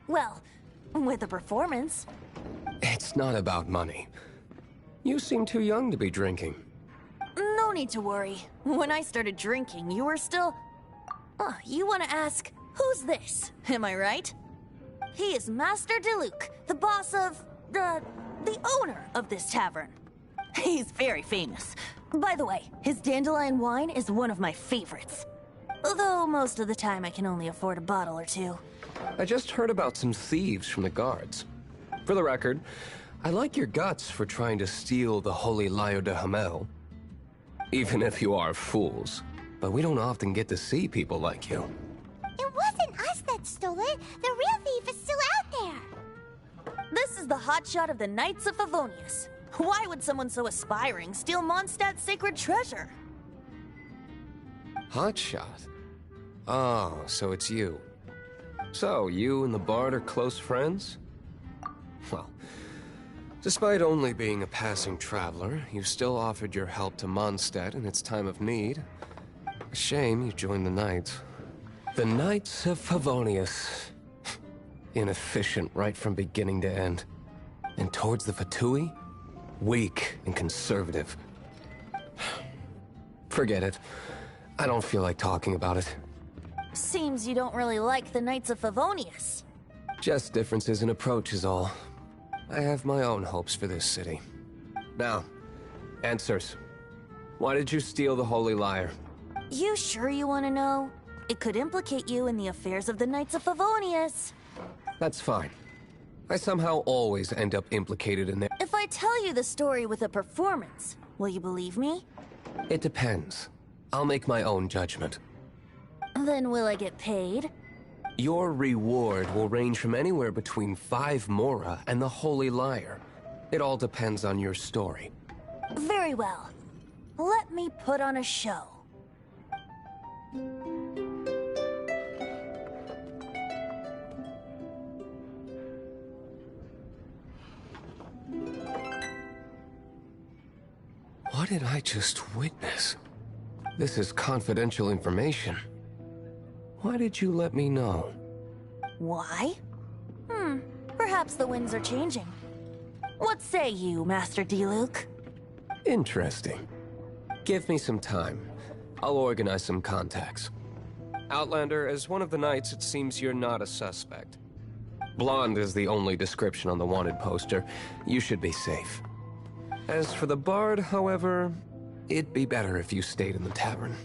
Well, with a performance. It's not about money. You seem too young to be drinking. No need to worry. When I started drinking, you were still... you want to ask, who's this? Am I right? He is Master D-Luke, the boss of... the owner of this tavern. He's very famous. By the way, his dandelion wine is one of my favorites. Although most of the time I can only afford a bottle or two. I just heard about some thieves from the guards. For the record, I like your guts for trying to steal the Holy Lyre de Hamel. Even if you are fools. But we don't often get to see people like you. It wasn't us that stole it. The real thief is still out there. This is the hotshot of the Knights of Favonius. Why would someone so aspiring steal Mondstadt's sacred treasure? Hotshot? Oh, so it's you. So, you and the Bard are close friends? Well, despite only being a passing traveler, you still offered your help to Mondstadt in its time of need. A shame you joined the Knights. The Knights of Favonius. Inefficient right from beginning to end. And towards the Fatui? Weak and conservative. Forget it. I don't feel like talking about it. Seems you don't really like the Knights of Favonius. Just differences in approach is all. I have my own hopes for this city. Now, answers. Why did you steal the Holy Lyre? You sure you want to know? It could implicate you in the affairs of the Knights of Favonius. That's fine. I somehow always end up implicated in their... If I tell you the story with a performance, will you believe me? It depends. I'll make my own judgment. Then will I get paid? Your reward will range from anywhere between 5 Mora and the Holy Lyre. It all depends on your story. Very well. Let me put on a show. What did I just witness? This is confidential information. Why did you let me know? Why? Perhaps the winds are changing. What say you, Master D-Luke? Interesting. Give me some time. I'll organize some contacts. Outlander, as one of the Knights, it seems you're not a suspect. Blonde is the only description on the wanted poster. You should be safe. As for the Bard, however, it'd be better if you stayed in the tavern.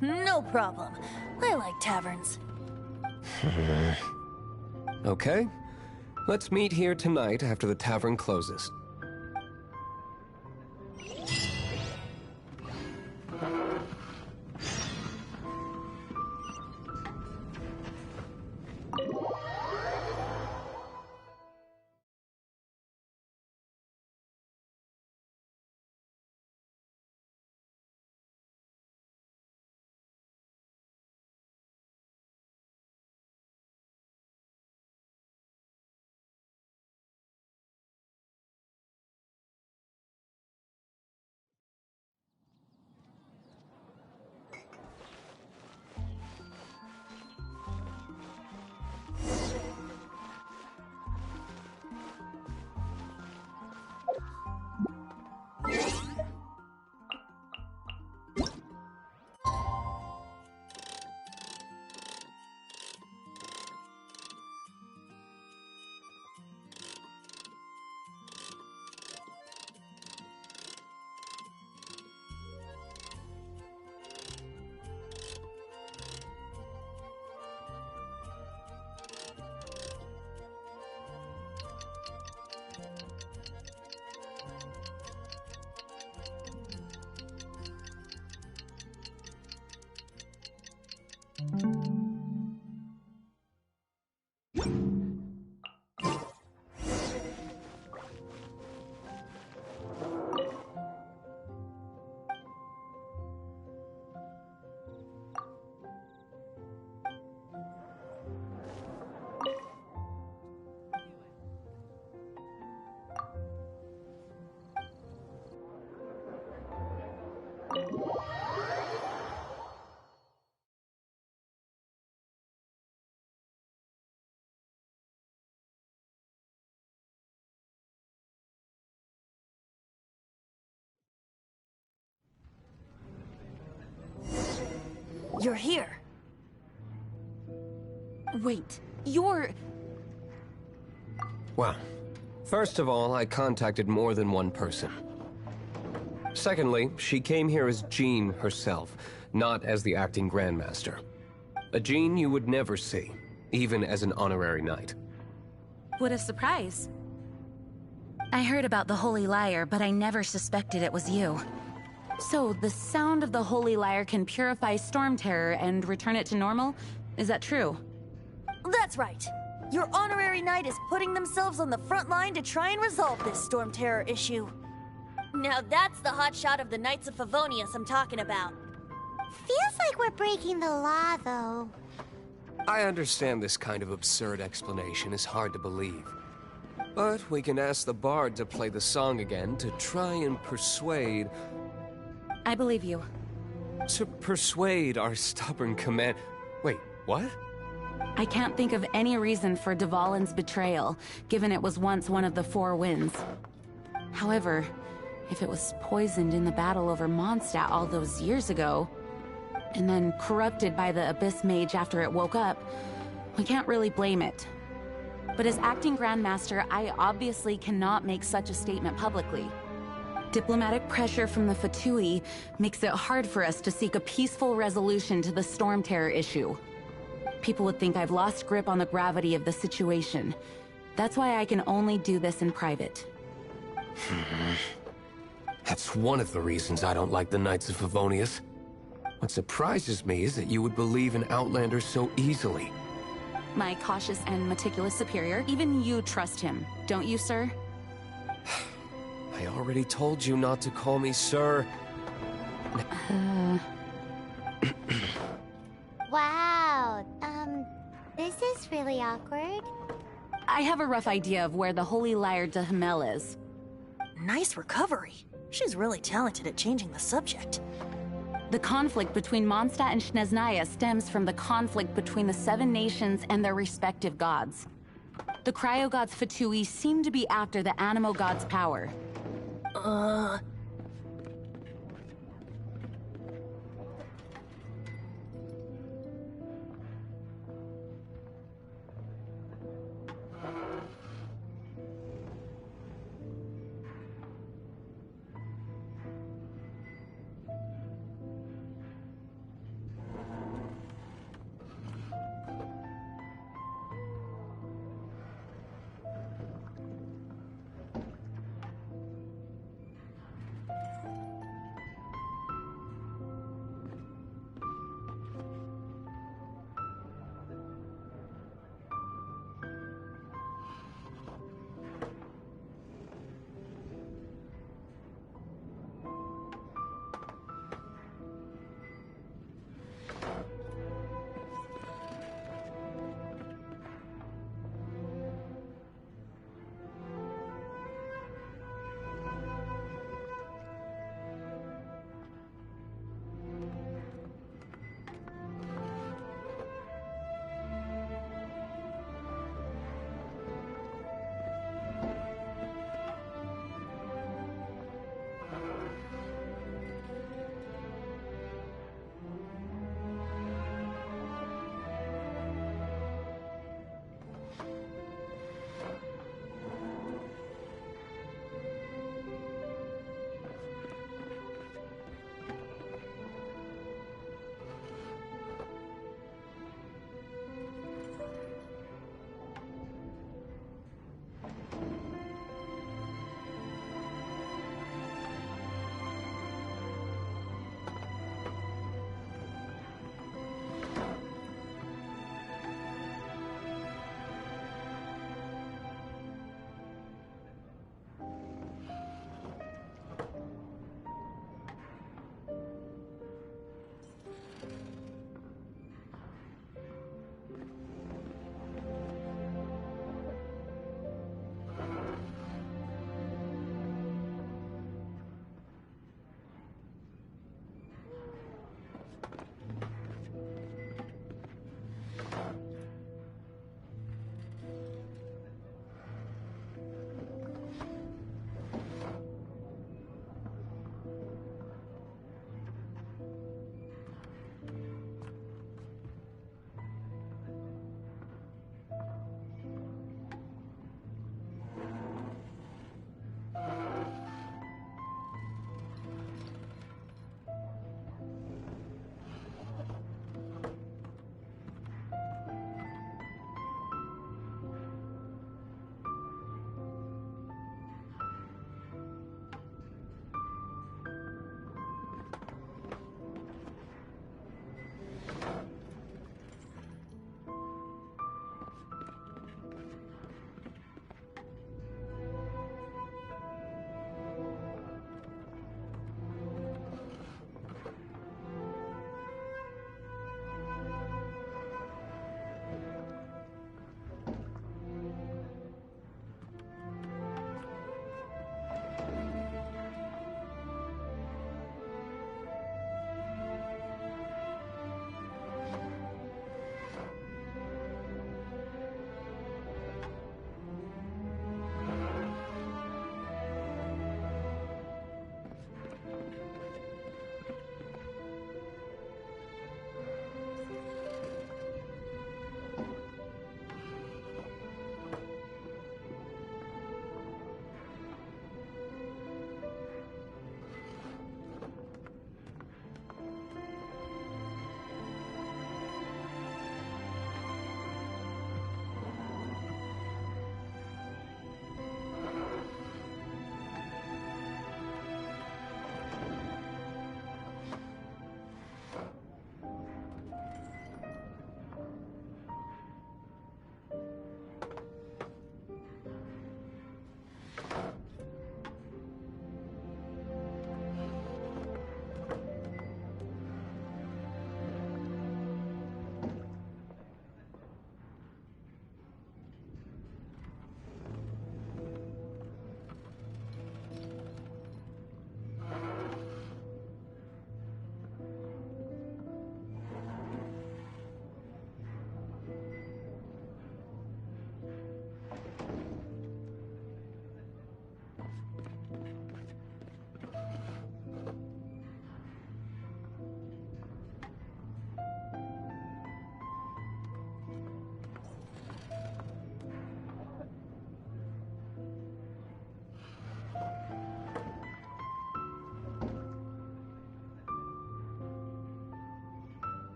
No problem. I like taverns. Okay. Let's meet here tonight after the tavern closes. You're here. Wait, you're... Well, first of all, I contacted more than one person. Secondly, she came here as Jean herself, not as the acting Grandmaster. A Jean you would never see, even as an honorary knight. What a surprise. I heard about the Holy Lyre, but I never suspected it was you. So, the sound of the Holy Lyre can purify Storm Terror and return it to normal? Is that true? That's right. Your honorary knight is putting themselves on the front line to try and resolve this Storm Terror issue. Now that's the hotshot of the Knights of Favonius I'm talking about. Feels like we're breaking the law, though. I understand this kind of absurd explanation is hard to believe. But we can ask the bard to play the song again to try and persuade... I believe you. To persuade our stubborn command... Wait, what? I can't think of any reason for Dvalin's betrayal, given it was once one of the Four Winds. However, if it was poisoned in the battle over Mondstadt all those years ago, and then corrupted by the Abyss Mage after it woke up, we can't really blame it. But as acting Grandmaster, I obviously cannot make such a statement publicly. Diplomatic pressure from the Fatui makes it hard for us to seek a peaceful resolution to the Storm Terror issue. People would think I've lost grip on the gravity of the situation. That's why I can only do this in private. That's one of the reasons I don't like the Knights of Favonius. What surprises me is that you would believe in Outlander so easily. My cautious and meticulous superior, even you trust him, don't you, sir? I already told you not to call me sir. Wow, this is really awkward. I have a rough idea of where the Holy Lyre de Himmel is. Nice recovery. She's really talented at changing the subject. The conflict between Mondstadt and Snezhnaya stems from the conflict between the Seven Nations and their respective gods. The cryo-gods Fatui seem to be after the Animo god's power.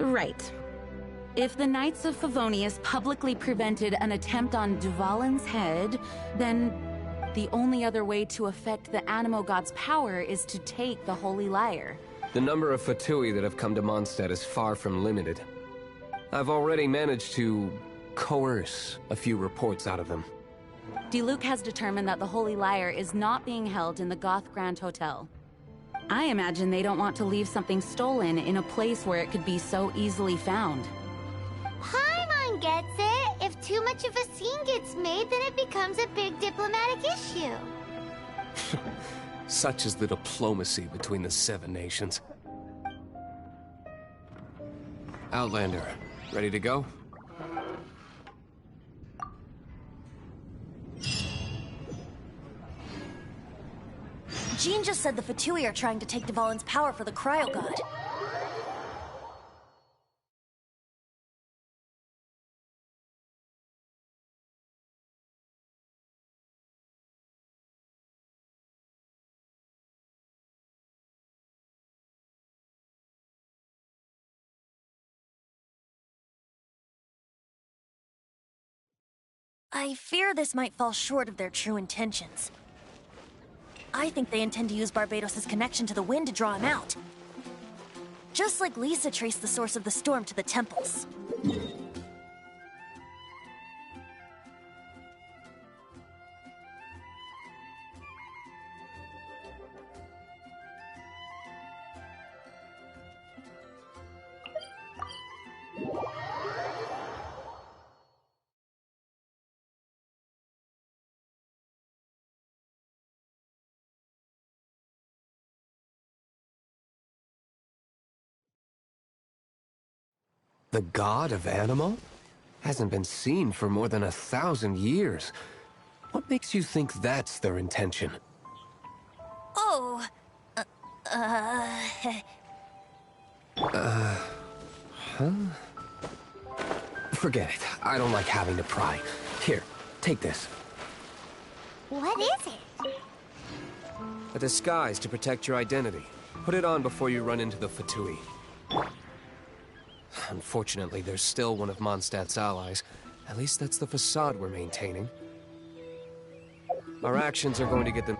Right. If the Knights of Favonius publicly prevented an attempt on Dvalin's head, then the only other way to affect the Animo God's power is to take the Holy Lyre. The number of Fatui that have come to Mondstadt is far from limited. I've already managed to coerce a few reports out of them. Diluc has determined that the Holy Lyre is not being held in the Goth Grand Hotel. I imagine they don't want to leave something stolen in a place where it could be so easily found. Paimon gets it. If too much of a scene gets made, then it becomes a big diplomatic issue. Such is the diplomacy between the Seven Nations. Outlander, ready to go? Jean just said the Fatui are trying to take Dvalin's power for the Cryo God. I fear this might fall short of their true intentions. I think they intend to use Barbados' connection to the wind to draw him out. Just like Lisa traced the source of the storm to the temples. The god of Animo? Hasn't been seen for more than 1,000 years. What makes you think that's their intention? Oh... Huh? Forget it. I don't like having to pry. Here, take this. What is it? A disguise to protect your identity. Put it on before you run into the Fatui. Unfortunately, there's still one of Mondstadt's allies. At least that's the facade we're maintaining. Our actions are going to get them...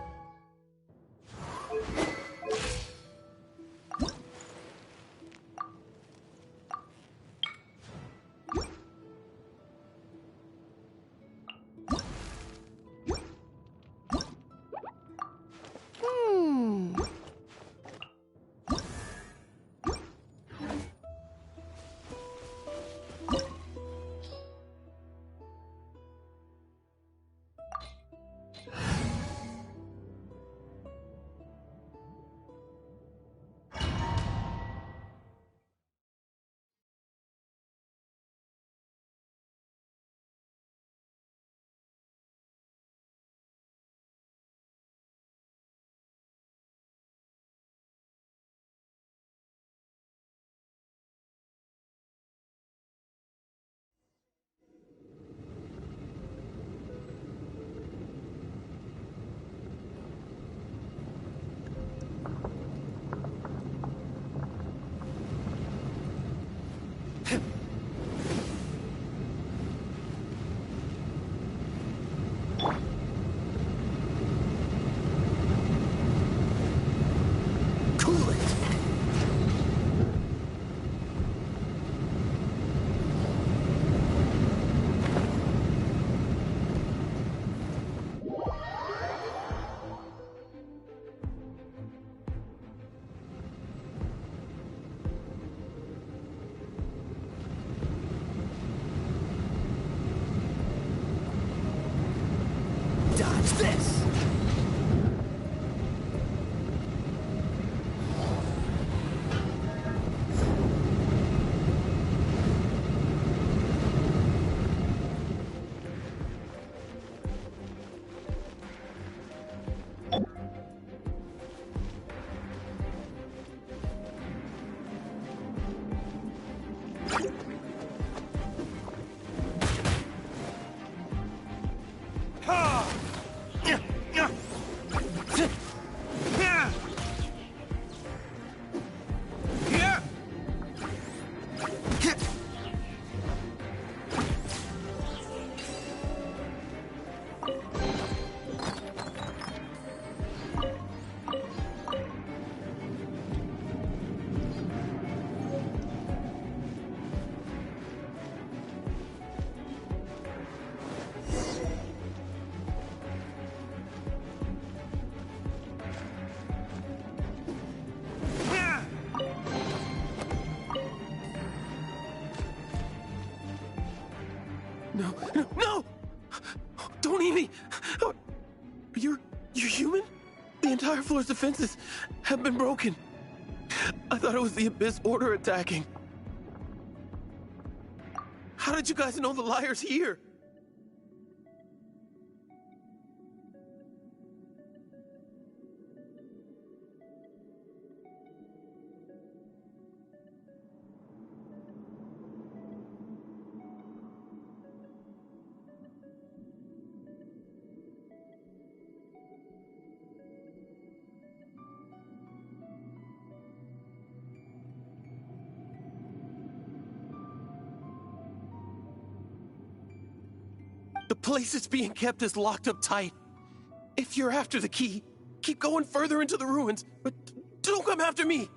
No, no, no! Don't eat me! You're human? The entire floor's defenses have been broken. I thought it was the Abyss Order attacking. How did you guys know the liar's here? The place it's being kept is locked up tight. If you're after the key, keep going further into the ruins, but don't come after me.